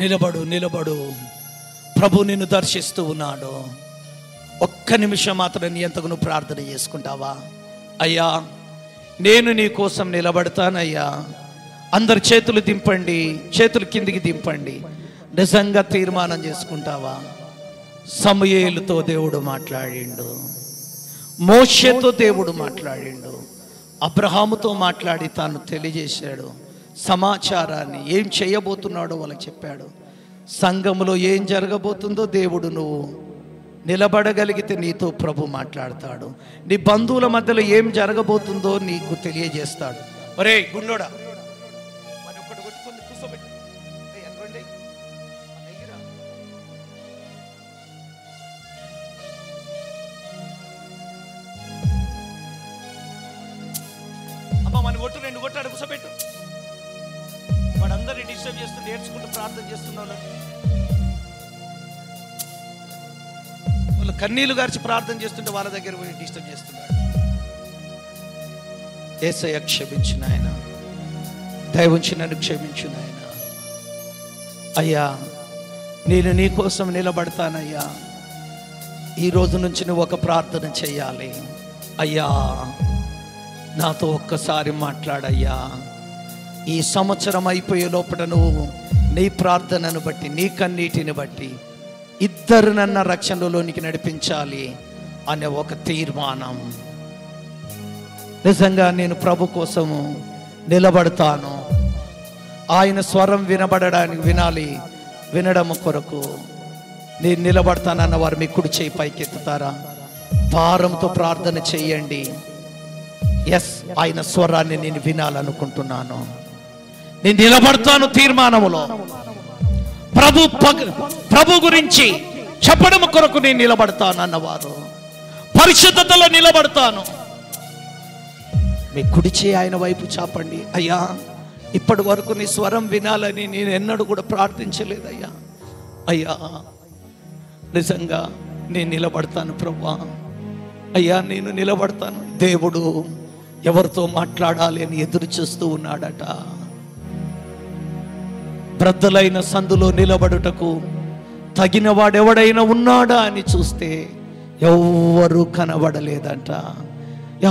నిలబడు, నిలబడు. ప్రభు నిన్ను దర్శిస్తూ ఉన్నాడు. ఒక్క నిమిషం మాత్రం నీ ఎంతకు నువ్వు ప్రార్థన చేసుకుంటావా? అయ్యా, నేను నీ కోసం నిలబడతానయ్యా. అందరు చేతులు దింపండి, చేతులు కిందికి దింపండి. నిజంగా తీర్మానం చేసుకుంటావా? సమూయేలుతో దేవుడు మాట్లాడిండు, మోషేతో దేవుడు మాట్లాడిండు, అబ్రహాముతో మాట్లాడి తాను తెలియజేశాడు. సమాచారాన్ని ఏం చేయబోతున్నాడో వాళ్ళకి చెప్పాడు. సంఘములో ఏం జరగబోతుందో దేవుడు నువ్వు నిలబడగలిగితే నీతో ప్రభు మాట్లాడతాడు. నీ బంధువుల మధ్యలో ఏం జరగబోతుందో నీకు తెలియజేస్తాడు. ఒరే గుండోడా, అమ్మ మన కొట్టు, 2 కొట్టాడు, కూర్చోబెట్టు. వాడందరినీ డిస్టర్బ్ చేస్తుంటే ఏడ్చుకుంటూ ప్రార్థన చేస్తున్నాడు. వాళ్ళు కన్నీళ్లు గార్చి ప్రార్థన చేస్తుంటే వాళ్ళ దగ్గర పోయి డిస్టర్బ్ చేస్తున్నాడు. యేసయ్య క్షమించు నాయన, దయవుంచి నన్ను క్షమించు నాయన. అయ్యా నేను నీ కోసం నిలబడతానయ్యా. ఈ రోజు నుంచి నువ్వు ఒక ప్రార్థన చెయ్యాలి. అయ్యా నాతో ఒక్కసారి మాట్లాడయ్యా. ఈ సంవత్సరం అయిపోయే లోపల నువ్వు నీ ప్రార్థనను బట్టి, నీ కన్నీటిని బట్టి ఇద్దరు నన్న రక్షణలోనికి నడిపించాలి అనే ఒక తీర్మానం. నిజంగా నేను ప్రభు కోసము నిలబడతాను. ఆయన స్వరం వినాలి, వినడం కొరకు నేను నిలబడతానన్న వారు మీ కుడి చేయి పైకెత్తుతారా? భారంతో ప్రార్థన చెయ్యండి. ఎస్, ఆయన స్వరాన్ని నేను వినాలనుకుంటున్నాను. నేను నిలబడతాను తీర్మానములో. ప్రభు గురించి చెప్పడం కొరకు నేను నిలబడతాను అన్నవారు పరిశుద్ధతలో నిలబడతాను. మీ కుడిచే ఆయన వైపు చాపండి. అయ్యా ఇప్పటి వరకు నీ స్వరం వినాలని నేను ఎన్నడూ కూడా ప్రార్థించలేదయ్యా. అయ్యా నిజంగా నేను నిలబడతాను ప్రభువా. అయ్యా నేను నిలబడతాను. దేవుడు ఎవరితో మాట్లాడాలి అని ఎదురు చూస్తూ ఉన్నాడట. బ్రద్దలైన సందులో నిలబడుటకు తగిన వాడెవడైనా ఉన్నాడా అని చూస్తే ఎవ్వరూ కనబడలేదంట,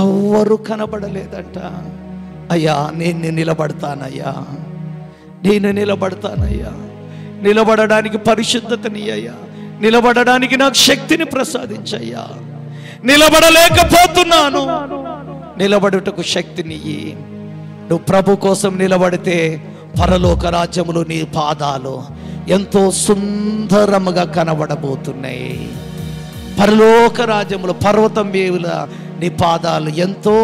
ఎవ్వరూ కనబడలేదంట. అయ్యా నేను నిలబడతానయ్యా, నేను నిలబడతానయ్యా. నిలబడడానికి పరిశుద్ధతని అయ్యా, నిలబడడానికి నాకు శక్తిని ప్రసాదించయ్యా. నిలబడలేకపోతున్నాను, నిలబడుటకు శక్తినియ్యి. నువ్వు ప్రభు కోసం నిలబడితే పరలోక రాజ్యములు నీ పాదాలు ఎంతో సుందరముగా కనబడబోతున్నాయి. పరలోక రాజ్యములు పర్వతం వేవుల నీ పాదాలు ఎంతో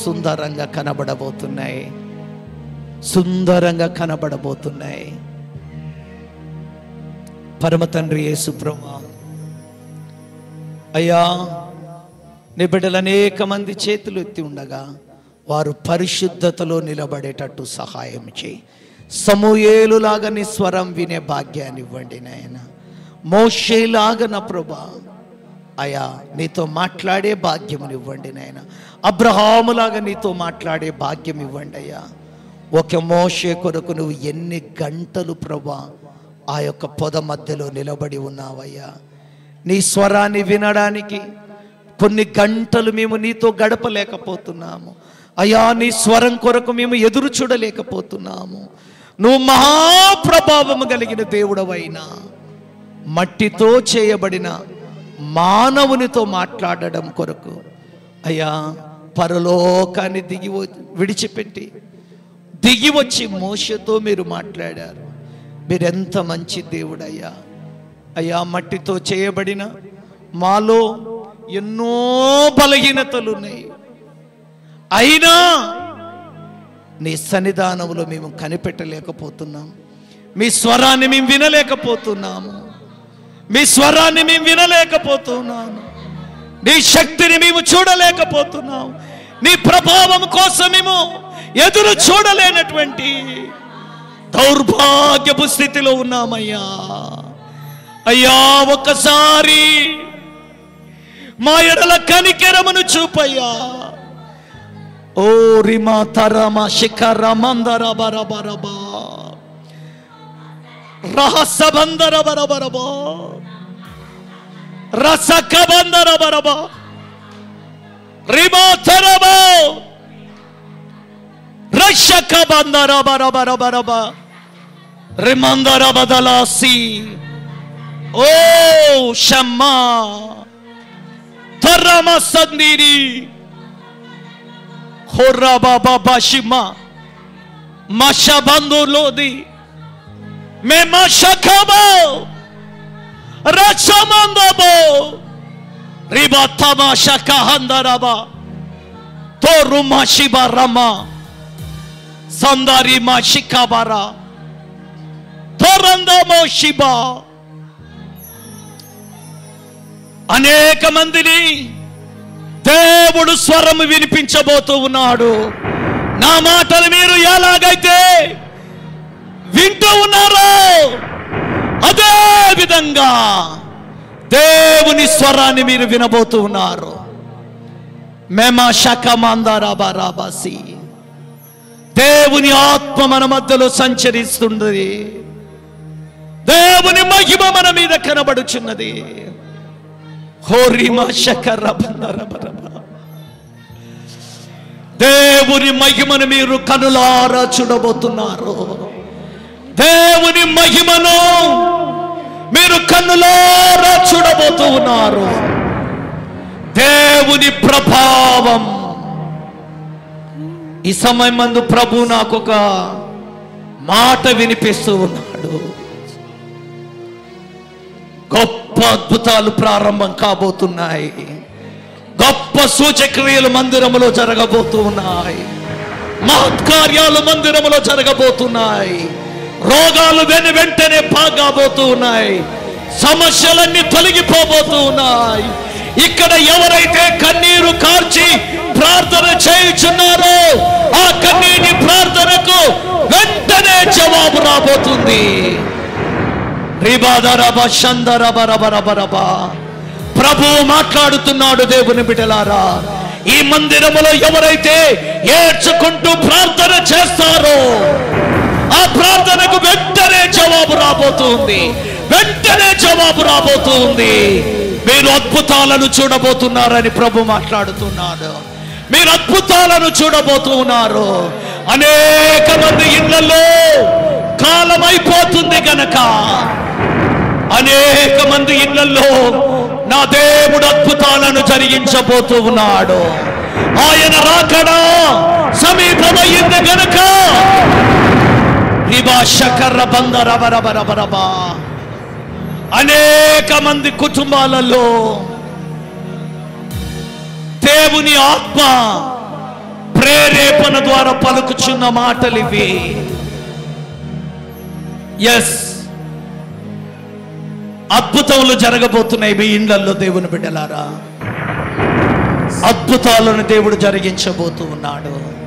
సుందరంగా కనబడబోతున్నాయి, సుందరంగా కనబడబోతున్నాయి. పరమ తండ్రి యేసు ప్రభువా, అయ్యా నీ బిడ్డలు అనేక మంది చేతులు ఎత్తి ఉండగా వారు పరిశుద్ధతలో నిలబడేటట్టు సహాయం చేయి. సమూయేలులాగా నీ స్వరం వినే భాగ్యాన్ని ఇవ్వండి నాయన. మోషేలాగా నా ప్రభువా అయ్యా నీతో మాట్లాడే భాగ్యముని ఇవ్వండి నాయన. అబ్రహాములాగా నీతో మాట్లాడే భాగ్యం ఇవ్వండి అయ్యా. ఒక మోషే కొరకు నువ్వు ఎన్ని గంటలు ప్రభువా ఆ యొక్క పొద మధ్యలో నిలబడి ఉన్నావయ్యా. నీ స్వరాన్ని వినడానికి కొన్ని గంటలు మేము నీతో గడపలేకపోతున్నాము అయ్యా. నీ స్వరం కొరకు మేము ఎదురు చూడలేకపోతున్నాము. నువ్వు మహాప్రభావము కలిగిన దేవుడవైనా మట్టితో చేయబడిన మానవునితో మాట్లాడడం కొరకు అయ్యా పరలోకాన్ని విడిచిపెట్టి దిగి వచ్చి మోషేతో మీరు మాట్లాడారు. మీరెంత మంచి దేవుడయ్యా. అయ్యా మట్టితో చేయబడిన మాలో ఎన్నో బలహీనతలు ఉన్నాయి, అయినా నీ సన్నిధానంలో మేము కనిపెట్టలేకపోతున్నాం. మీ స్వరాన్ని మేము వినలేకపోతున్నాము, మీ స్వరాన్ని మేము వినలేకపోతున్నాము. నీ శక్తిని మేము చూడలేకపోతున్నాం. నీ ప్రభావం కోసం మేము ఎదురు చూడలేనటువంటి దౌర్భాగ్యపు స్థితిలో ఉన్నామయ్యా. అయ్యా ఒక్కసారి మా ఎడల కనికెరమును చూపయ్యా. ఓ రిమా తరమా శిఖర మందర బరబరబా రహస బందర బరబరబా రసక బందర బరబా రిమా తరబా రషక బందర బరబరబరబా రిమందర బదలాసి ఓ షమ్మా తరమ సందిరి హోరా బాబా బాషిమా మషబందు లోది మే మషకబో రచమందబో రిబా తమాషా కహందరబా తోరుమా శిబరమా సందారి మా షికబరా తోరందమో శిబా. అనేక మందిని దేవుడు స్వరం వినిపించబోతూ ఉన్నాడు. నా మాటలు మీరు ఎలాగైతే వింటూ ఉన్నారో అదే విధంగా దేవుని స్వరాన్ని మీరు వినబోతూ ఉన్నారు. మేమా షకమందరాబారాబాసి. దేవుని ఆత్మ మన మధ్యలో సంచరిస్తున్నది. దేవుని మహిమ మన మీద కనబడుచున్నది. దేవుని మహిమను మీరు కనులారా చూడబోతున్నారు. దేవుని మహిమను మీరు కన్నులారా చూడబోతూ ఉన్నారు. దేవుని ప్రభావం. ఈ సమయం మందు ప్రభు నాకు ఒక మాట వినిపిస్తూ ఉన్నాడు. గొప్ప అద్భుతాలు ప్రారంభం కాబోతున్నాయి. గొప్ప సూచక్రియలు మందిరములో జరగబోతూ ఉన్నాయి. మహత్కార్యాలు మందిరములో జరగబోతున్నాయి. రోగాలు వెంటనే బాగబోతూ ఉన్నాయి. సమస్యలన్నీ తొలగిపోబోతూ ఉన్నాయి. ఇక్కడ ఎవరైతే కన్నీరు కార్చి ప్రార్థన చేయుచున్నారో ఆ కన్నీటి ప్రార్థనకు వెంటనే జవాబు రాబోతుంది. ప్రభు మాట్లాడుతున్నాడు. దేవుని బిడ్డలారా, ఈ మందిరములో ఎవరైతే ఏడ్చుకుంటూ ప్రార్థన చేస్తారో ఆ ప్రార్థనకు వెంటనే జవాబు రాబోతుంది. వెంటనే జవాబు రాబోతుంది. మీరు అద్భుతాలను చూడబోతున్నారని ప్రభు మాట్లాడుతున్నాడు. మీరు అద్భుతాలను చూడబోతున్నారు. అనేక మంది ఇళ్లలో కాలం అయిపోతుంది గనక అనేక మంది ఇళ్లలో నా దేవుడు అద్భుతాలను జరిగించబోతూ ఉన్నాడు. ఆయన రాకడా సమీపమయ్యింది గనక అనేక మంది కుటుంబాలలో దేవుని ఆత్మ ప్రేరేపణ ద్వారా పలుకుచున్న మాటలు ఇవి. ఎస్, అద్భుతములు జరగబోతున్నాయి మీ ఇండ్లలో. దేవుని బిడ్డలారా, అద్భుతాలను దేవుడు జరిగించబోతూ ఉన్నాడు.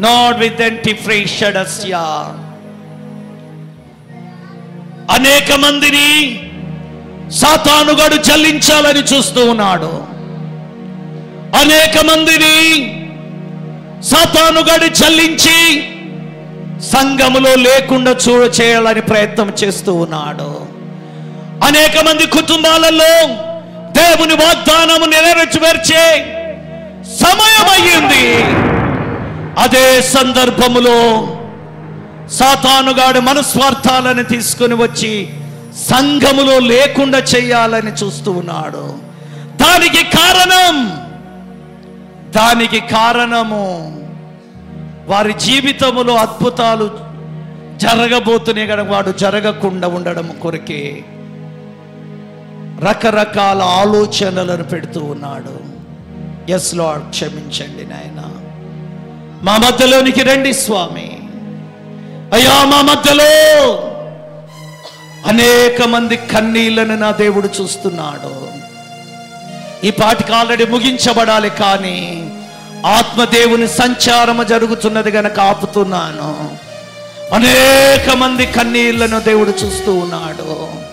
Not with anti-freshadasya. అనేక మందిని సాతానుగాడు జల్లించాలని చూస్తూ ఉన్నాడు. అనేక మందిని సాతానుగాడు జల్లించి సంఘములో లేకుండా చేయాలని ప్రయత్నం చేస్తూ ఉన్నాడు. అనేక మంది కుటుంబాలలో దేవుని వాగ్దానము నెరవేర్చే సమయం అయ్యింది. అదే సందర్భములో సాతానుగాడు మనస్వార్థాలను తీసుకొని వచ్చి సంఘములో లేకుండా చేయాలని చూస్తూ ఉన్నాడు. దానికి కారణము వారి జీవితములో అద్భుతాలు జరగబోతున్నాయి కనుక వాడు జరగకుండా ఉండడం కొరకే రకరకాల ఆలోచనలను పెడుతూ ఉన్నాడు. ఎస్ లార్డ్, క్షమించండి నాయన, మా మధ్యలోనికి రండి స్వామి. అయ్యా, మా మధ్యలో అనేక మంది కన్నీళ్లను నా దేవుడు చూస్తున్నాడు. ఈ పాటికి ఆల్రెడీ ముగించబడాలి, కానీ ఆత్మదేవుని సంచారము జరుగుతున్నది గనక ఆపుతున్నాను. అనేక మంది కన్నీళ్లను దేవుడు చూస్తూ ఉన్నాడు.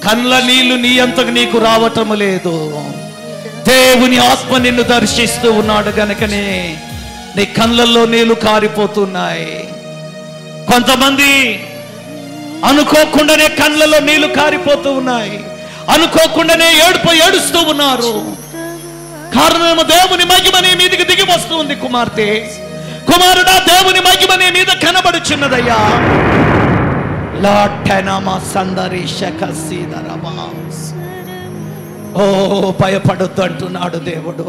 కళ్ళ నీళ్లు నీ అంతకు నీకు రావటం లేదు. దేవుని ఆత్మ నిన్ను దర్శిస్తూ ఉన్నాడు గనుకనే నీ కళ్ళల్లో నీళ్లు కారిపోతున్నాయి. కొంతమంది అనుకోకుండానే కళ్ళలో నీళ్లు కారిపోతూ ఉన్నాయి. అనుకోకుండానే ఏడుస్తూ ఉన్నారు. కారణమేమో దేవుని మహిమ నీ మీదకి దిగి వస్తుంది కుమార్తె. కుమారుడా, దేవుని మహిమ నీ మీద కనబడుచున్నదయ్యా. ఓ భయపడొద్దు అంటున్నాడు దేవుడు.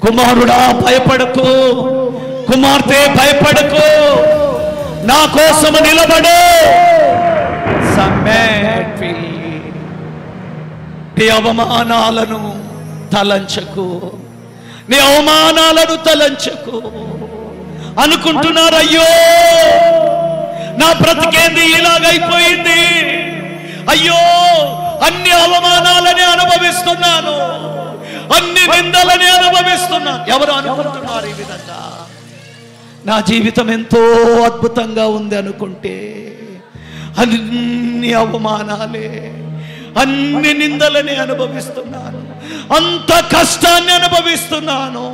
కుమారుడా భయపడకు, కుమార్తె భయపడకు, నా కోసము నిలబడు. నీ అవమానాలను తలంచకు, నీ అవమానాలను తలంచకు. అనుకుంటున్నారు, అయ్యో నా బ్రతికేంది ఇలాగైపోయింది, అయ్యో అన్ని అవమానాలని అనుభవిస్తున్నాను, అన్ని నిందలని అనుభవిస్తున్నాను. ఎవరు అనుకుంటున్నారు ఈ విధంగా? నా జీవితం ఎంతో అద్భుతంగా ఉంది అనుకుంటే అన్ని అవమానాలే, అన్ని నిందలని అనుభవిస్తున్నాను, అంత కష్టాన్ని అనుభవిస్తున్నాను.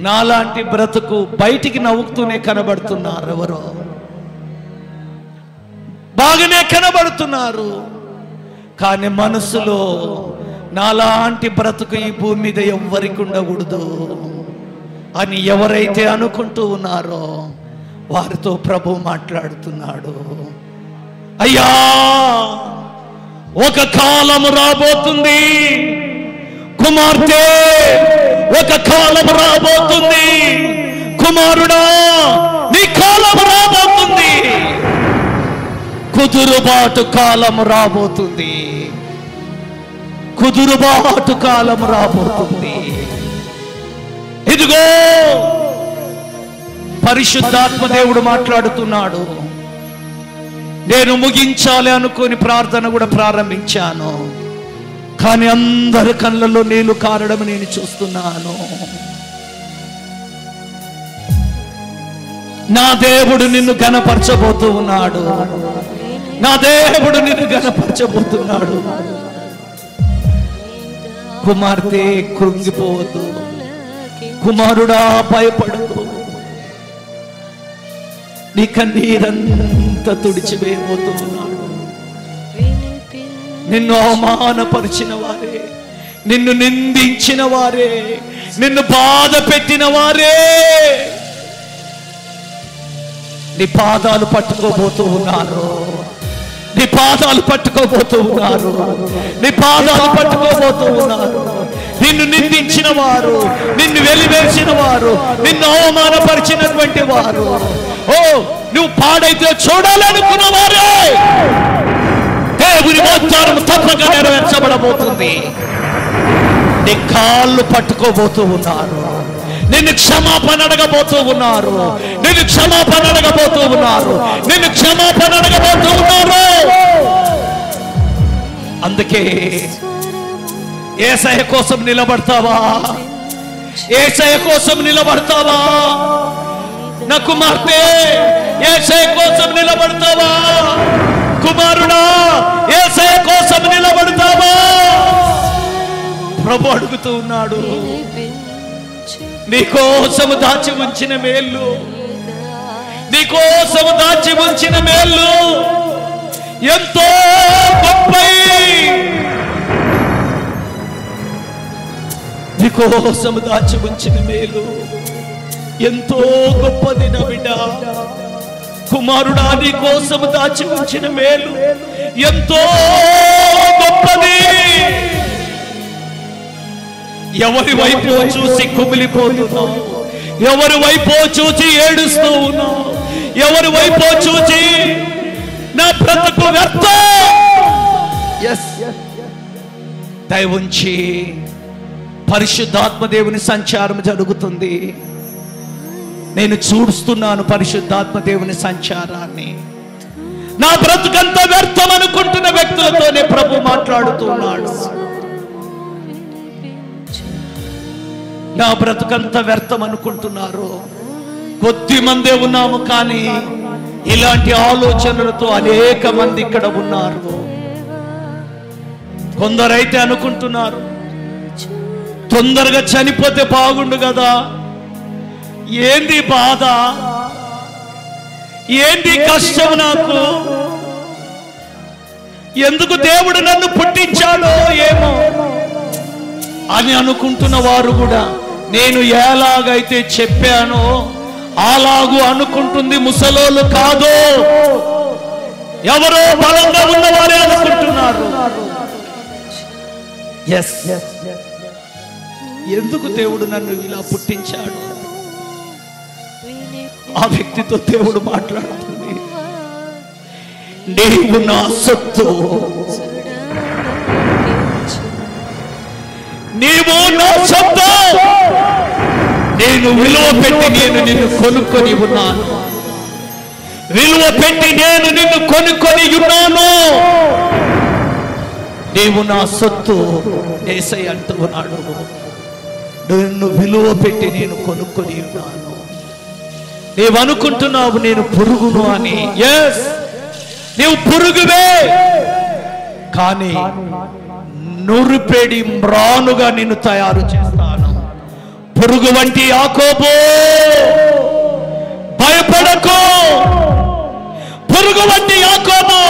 నాలాంటి బ్రతుకు బయటికి నవ్వుతూనే కనబడుతున్నారు, ఎవరో బాగానే కనబడుతున్నారు, కానీ మనసులో నాలాంటి బ్రతుకు ఈ భూమి మీద ఎవ్వరికి ఉండకూడదు అని ఎవరైతే అనుకుంటూ ఉన్నారో వారితో ప్రభు మాట్లాడుతున్నాడు. అయ్యా, ఒక కాలము రాబోతుంది కుమార్తె, ఒక కాలం రాబోతుంది కుమారుడా, నీ కాలం రాబోతుంది. కుదురుబాటు కాలం రాబోతుంది, కుదురుబాటు కాలం రాబోతుంది. ఇదిగో పరిశుద్ధాత్మ దేవుడు మాట్లాడుతున్నాడు. నేను ముగించాలి అనుకుని ప్రార్థన కూడా ప్రారంభించాను, కానీ అందరి కళ్ళల్లో నీళ్లు కారడం నేను చూస్తున్నాను. నా దేవుడు నిన్ను ఘనపరచబోతూ ఉన్నాడు, నా దేవుడు నిన్ను ఘనపరచబోతున్నాడు. కుమార్తె కృంగిపోవద్దు, కుమారుడా భయపడకు, నీ కన్నీరంతా తుడిచివేయబోతూ ఉన్నాడు. నిన్ను అవమానపరిచిన వారే, నిన్ను నిందించిన వారే, నిన్ను బాధ పెట్టిన వారే నీ పాదాలు పట్టుకోబోతూ ఉన్నారు, నీ పాదాలు పట్టుకోబోతూ ఉన్నారు, నీ పాదాలు పట్టుకోబోతూ ఉన్నారు. నిన్ను నిందించిన వారు, నిన్ను వెలివేసిన వారు, నిన్ను అవమానపరిచినటువంటి వారు, ఓ నువ్వు పాడైతే చూడాలనుకున్న వారే దేవుని వాగ్దానం తప్పక నెరవేర్చబడబోతుంది. నీ కాళ్ళు పట్టుకోబోతూ ఉన్నారు, నిన్ను క్షమాపణ అడగబోతూ ఉన్నారు, నిన్ను క్షమాపణ అడగబోతూ ఉన్నారు, నిన్ను క్షమాపణ అడగబోతూ ఉన్నారు. అందుకే యేసయ్య కోసం నిలబడతావా? యేసయ్య కోసం నిలబడతావా? నా కుమార్తె యేసయ్య కోసం నిలబడతావా? కుమారుడా యేసయ్య కోసం నిలబడతావా? ప్రభు అడుగుతూ ఉన్నాడు. నీకోసము దాచి ఉంచిన మేళ్ళు, నీకోసము దాచి ఉంచిన మేళ్ళు ఎంతో గొప్పవి. నీకోసము దాచి ఉంచిన మేలు ఎంతో గొప్పది నా బిడ్డ. కుమారుడా, నీకోసము దాచి ఉంచిన మేలు ఎంతో గొప్పది. ఎవరి వైపు చూసి కుమిలిపోతున్నావు, ఎవరి వైపు చూసి ఏడుస్తూ ఉన్నావు, ఎవరి వైపు చూసి నా బ్రతుకు వ్యర్థం. దయవుంచి పరిశుద్ధాత్మ దేవుని సంచారం జరుగుతుంది. నేను చూస్తున్నాను పరిశుద్ధాత్మ దేవుని సంచారాన్ని. నా బ్రతుకంతా వ్యర్థం అనుకుంటున్న వ్యక్తులతోనే ప్రభు మాట్లాడుతున్నాడు. నా బ్రతుకంతా వ్యర్థం అనుకుంటున్నారు. కొద్ది మందే ఉన్నాము, కానీ ఇలాంటి ఆలోచనలతో అనేక మంది ఇక్కడ ఉన్నారు. కొందరైతే అనుకుంటున్నారు, తొందరగా చనిపోతే బాగుండు కదా, ఏంది బాధ, ఏంది కష్టం, నాకు ఎందుకు దేవుడు నన్ను పుట్టించాడో ఏమో అని అనుకుంటున్న వారు కూడా నేను ఎలాగైతే చెప్పానో అలాగూ అనుకుంటుంది ముసలోళ్ళు కాదు, ఎవరో బలంగా ఉన్నవారే అనుకుంటున్నారు. ఎస్, ఎందుకు దేవుడు నన్ను ఇలా పుట్టించాడు? ఆ వ్యక్తితో దేవుడు మాట్లాడుతుంది, నీవు నా సొత్తు, నీవు నా సొత్తు, నేను విలువ పెట్టి నేను నిన్ను కొనుక్కొని ఉన్నాను, విలువ పెట్టి నేను నిన్ను కొనుక్కొని ఉన్నాను, నీవు నా సొత్తు. యేసయ్య అంటూ ఉన్నాడు, నిన్ను విలువ పెట్టి నేను కొనుక్కొని ఉన్నాను. నీవు అనుకుంటున్నావు నేను పురుగును అని. ఎస్, నీవు పురుగువే, కానీ నురిపెడి మ్రానుగా నిన్ను తయారు చేస్తాను. పురుగు వంటి యాకోబు, భయపడకు. పురుగు వంటి యాకోబు,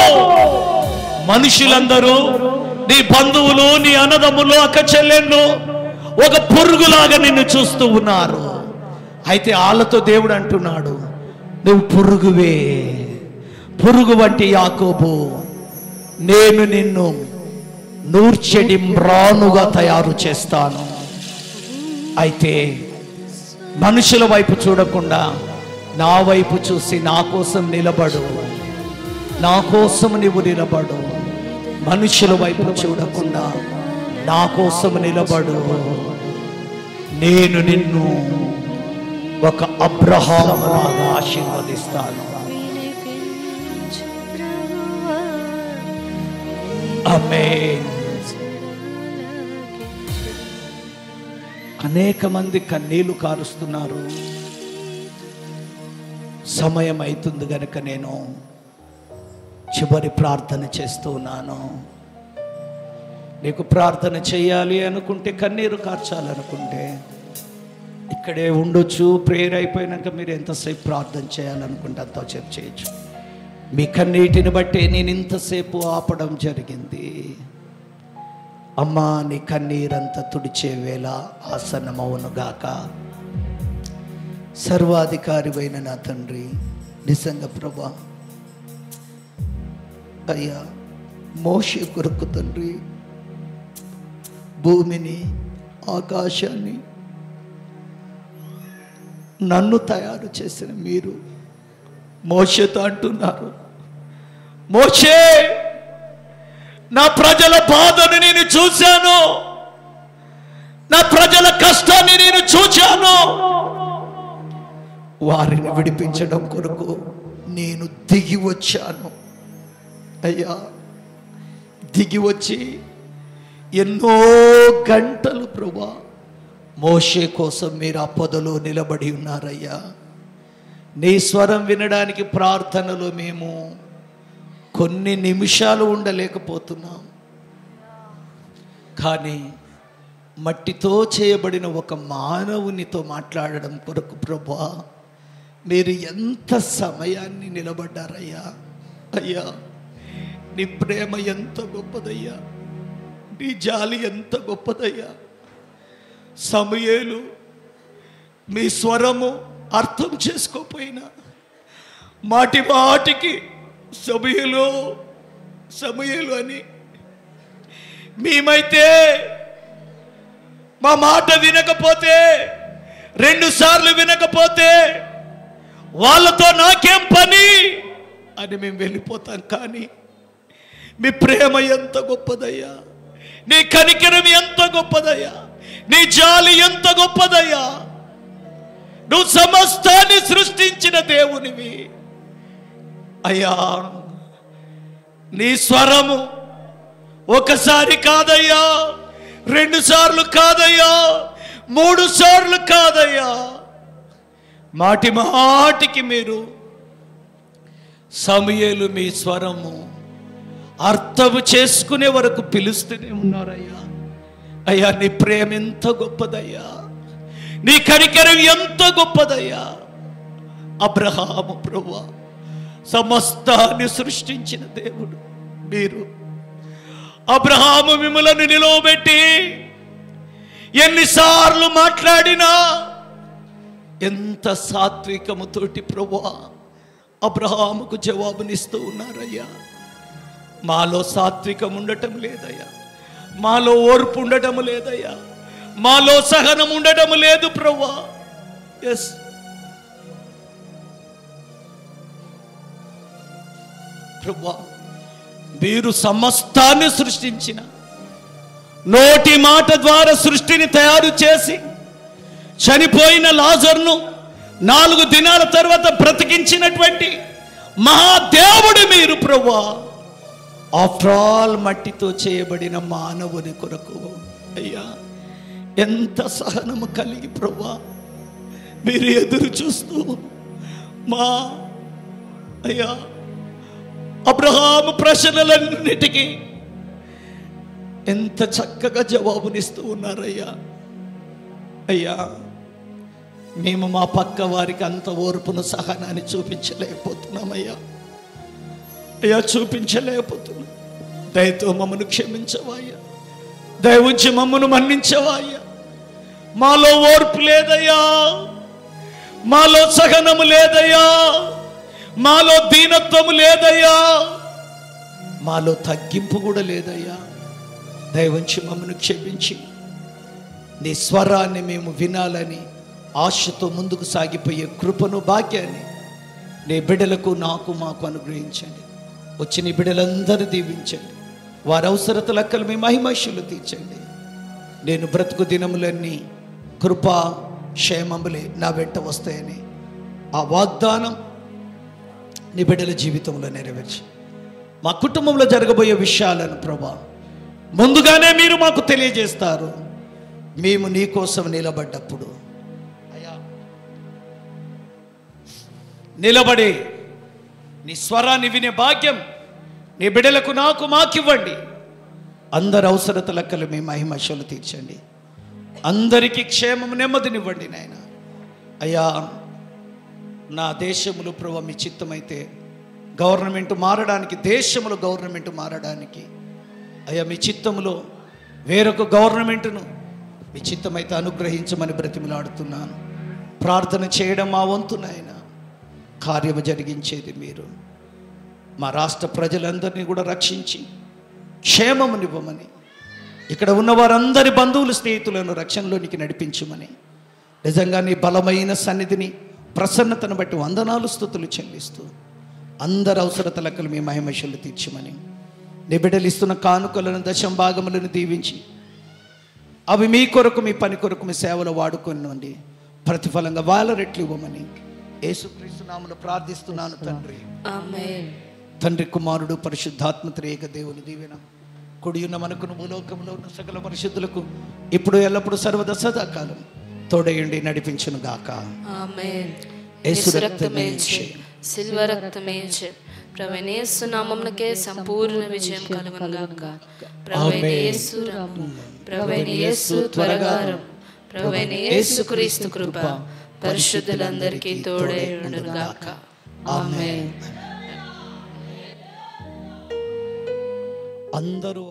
మనుషులందరూ నీ బంధువులు, నీ అన్నదమ్ములు, అక్క చెల్లెళ్ళు ఒక పురుగులాగా నిన్ను చూస్తూ ఉన్నారు. అయితే వాళ్ళతో దేవుడు అంటున్నాడు, నువ్వు పురుగువే, పురుగు వంటి యాకోబు, నేను నిన్ను నూర్చెడి మ్రానుగా తయారు చేస్తాను. అయితే మనుషుల వైపు చూడకుండా నా వైపు చూసి నా కోసం నిలబడు, నా కోసం నువ్వు నిలబడు. మనుషుల వైపు చూడకుండా నా కోసం నిలబడు. నేను నిన్ను ఒక అబ్రహాములాగా ఆశీర్వదిస్తాను. ఆమేన్. అనేక మంది కన్నీళ్లు కారుస్తున్నారు. సమయం అవుతుంది గనుక నేను చివరి ప్రార్థన చేస్తూ ఉన్నాను. నీకు ప్రార్థన చేయాలి అనుకుంటే, కన్నీరు కార్చాలనుకుంటే ఇక్కడే ఉండొచ్చు. ప్రేయర్ అయిపోయినాక మీరు ఎంతసేపు ప్రార్థన చేయాలనుకుంటే అంతసేపు చేయొచ్చు. మీ కన్నీటిని బట్టి నేను ఇంతసేపు ఆపడం జరిగింది. అమ్మా, నీ కన్నీరంతా తుడిచే వేళ ఆసన్నమవునుగాక. సర్వాధికారివైన నా తండ్రి, నిజంగా ప్రభా, అయ్యా మోషే కొరకు తండ్రి భూమిని, ఆకాశాన్ని, నన్ను తయారు చేసిన మీరు మోషేతో అంటున్నారు, మోషే, నా ప్రజల బాధను నేను చూశాను, నా ప్రజల కష్టాన్ని నేను చూశాను, వారిని విడిపించడం కొరకు నేను దిగి వచ్చాను. అయ్యా, దిగి వచ్చి ఎన్నో గంటలు ప్రభా మోషే కోసం మీరు ఆ పొదలో నిలబడి ఉన్నారయ్యా. నీ స్వరం వినడానికి ప్రార్థనలో మేము కొన్ని నిమిషాలు ఉండలేకపోతున్నాం. కానీ మట్టితో చేయబడిన ఒక మానవునితో మాట్లాడడం కొరకు ప్రభా మీరు ఎంత సమయాన్ని నిలబడ్డారయ్యా. అయ్యా, నీ ప్రేమ ఎంత గొప్పదయ్యా, నీ జాలి ఎంత గొప్పదయ్యా. సమూయేలు మీ స్వరము అర్థం చేసుకోపోయినా మాటి మాటికి సమూయేలు సమూయేలు అని, మేమైతే మా మాట వినకపోతే, 2 సార్లు వినకపోతే వాళ్ళతో నాకేం పని అని మేము వెళ్ళిపోతాం. కానీ మీ ప్రేమ ఎంత గొప్పదయ్యా, నీ కనికరం ఎంత గొప్పదయ్యా, నీ జాలి ఎంత గొప్పదయ్యా. నువ్వు సమస్తాన్ని సృష్టించిన దేవునివి అయ్యా. నీ స్వరము ఒకసారి కాదయ్యా, 2 సార్లు కాదయ్యా, 3 సార్లు కాదయ్యా, మాటి మాటికి మీరు సమూయేలు మీ స్వరము అర్థము చేసుకునే వరకు పిలుస్తూనే ఉన్నారయ్యా. అయ్యా, నీ ప్రేమ ఎంత గొప్పదయ్యా, నీ కనికరం ఎంత గొప్పదయ్యా. అబ్రహాము ప్రభువా, సమస్తాన్ని సృష్టించిన దేవుడు మీరు. అబ్రహాము మిమ్మలను నిలవబెట్టి ఎన్నిసార్లు మాట్లాడినా ఎంత సాత్వికముతోటి ప్రభువా అబ్రహాముకు జవాబునిస్తూ ఉన్నారయ్యా. మాలో సాత్వికం ఉండటం లేదయ్యా, మాలో ఓర్పు ఉండటం లేదయ్యా, మాలో సహనం ఉండటం లేదు ప్రభువా. ఎస్ ప్రభువా, మీరు సమస్తాన్ని సృష్టించిన, నోటి మాట ద్వారా సృష్టిని తయారు చేసి చనిపోయిన లాజరును 4 దినాల తర్వాత బ్రతికించినటువంటి మహాదేవుడు మీరు ప్రభువా. ఆఫ్టర్ ఆల్ మట్టితో చేయబడిన మానవుని కొరకు అయ్యా ఎంత సహనము కలిగి ప్రభువా మీరు ఎదురు చూస్తూ మా అయ్యా అబ్రహాము ప్రశ్నలన్నిటికీ ఎంత చక్కగా జవాబునిస్తూ ఉన్నారయ్యా. అయ్యా మేము మా పక్క వారికి అంత ఓర్పును సహనాన్ని చూపించలేకపోతున్నామయ్యా. అయ్యా చూపించలేకపోతున్నాం. దయతో మమ్మను క్షమించవాయ్యా, దయ ఉంచి మమ్మను మన్నించవాయ్యా. మాలో ఓర్పు లేదయ్యా, మాలో సహనము లేదయ్యా, మాలో దీనత్వము లేదయ్యా, మాలో తగ్గింపు కూడా లేదయ్యా. దయవంచి మమ్మను క్షమించి నీ స్వరాన్ని మేము వినాలని ఆశతో ముందుకు సాగిపోయే కృపను భాగ్యాన్ని నీ బిడ్డలకు నాకు మాకు అనుగ్రహించండి. వచ్చిన బిడ్డలందరూ దీవించండి. వారి అవసరత లెక్కలు మీ మహిమశులు తీర్చండి. నేను బ్రతుకు దినములన్నీ కృపా క్షేమములే నా వెంట వస్తాయని ఆ వాగ్దానం నీ బిడ్డల జీవితంలో నెరవేర్చి మా కుటుంబంలో జరగబోయే విషయాలను ప్రభా ముందుగానే మీరు మాకు తెలియజేస్తారు. మేము నీ కోసం నిలబడ్డప్పుడు అయ్యా నిలబడి నీ స్వరాన్ని వినే భాగ్యం నీ బిడ్డలకు నాకు మాకివ్వండి. అందరి అవసరత లెక్కలు మీ మహిమశలు తీర్చండి. అందరికీ క్షేమం నెమ్మదినివ్వండి నాయన. అయ్యా నా దేశములు ప్రభు మీ చిత్తమైతే గవర్నమెంట్ మారడానికి, దేశములో గవర్నమెంట్ మారడానికి అయ్యా మీ చిత్తములో వేరొక గవర్నమెంట్ను మీ చిత్తమైతే అనుగ్రహించమని బ్రతిమలాడుతున్నాను. ప్రార్థన చేయడం మా వంతు నాయన, కార్యము జరిగించేది మీరు. మా రాష్ట్ర ప్రజలందరినీ కూడా రక్షించి క్షేమమునివ్వమని, ఇక్కడ ఉన్న వారందరి బంధువులు స్నేహితులను రక్షణలోనికి నడిపించమని, నిజంగా నీ బలమైన సన్నిధిని ప్రసన్నతను బట్టి వందనాలు స్తుతులు చెల్లిస్తూ అందరి అవసరత లెక్కలు మీ మహిమశలు తీర్చమని, నీ బిడ్డలు ఇస్తున్న కానుకలను దశం భాగములను దీవించి అవి మీ కొరకు మీ పని కొరకు మీ సేవలో వాడుకోనండి. ప్రతిఫలంగా వాళ్ళ రెట్లు ఇవ్వమని యేసుక్రీస్తు నామములో ప్రార్థిస్తున్నాను తండ్రి. ఆమేన్. తండ్రి కుమారుడు పరిశుద్ధాత్మ త్రియేక దేవుని దీవెన కుడియున్న మనకును భూలోకంలో ఉన్న సకల పరిశుద్ధులకు ఇప్పుడు ఎల్లప్పుడు సర్వదా సదాకాలం తోడయుండి నడిపించును గాక. ఆమేన్. యేసు యేసు రక్తమే రక్తమే శిల్వ రక్తమే ప్రభువైన యేసు నామమునకే సంపూర్ణ విజయం కలుగును గాక. ప్రభువైన యేసు రమ్ము, ప్రభువైన యేసు త్వరగా రమ్ము, ప్రభువైన యేసుక్రీస్తు కృప పరిశుద్ధులందరికీ తోడై ఉండును గాక. ఆమేన్. అందరూ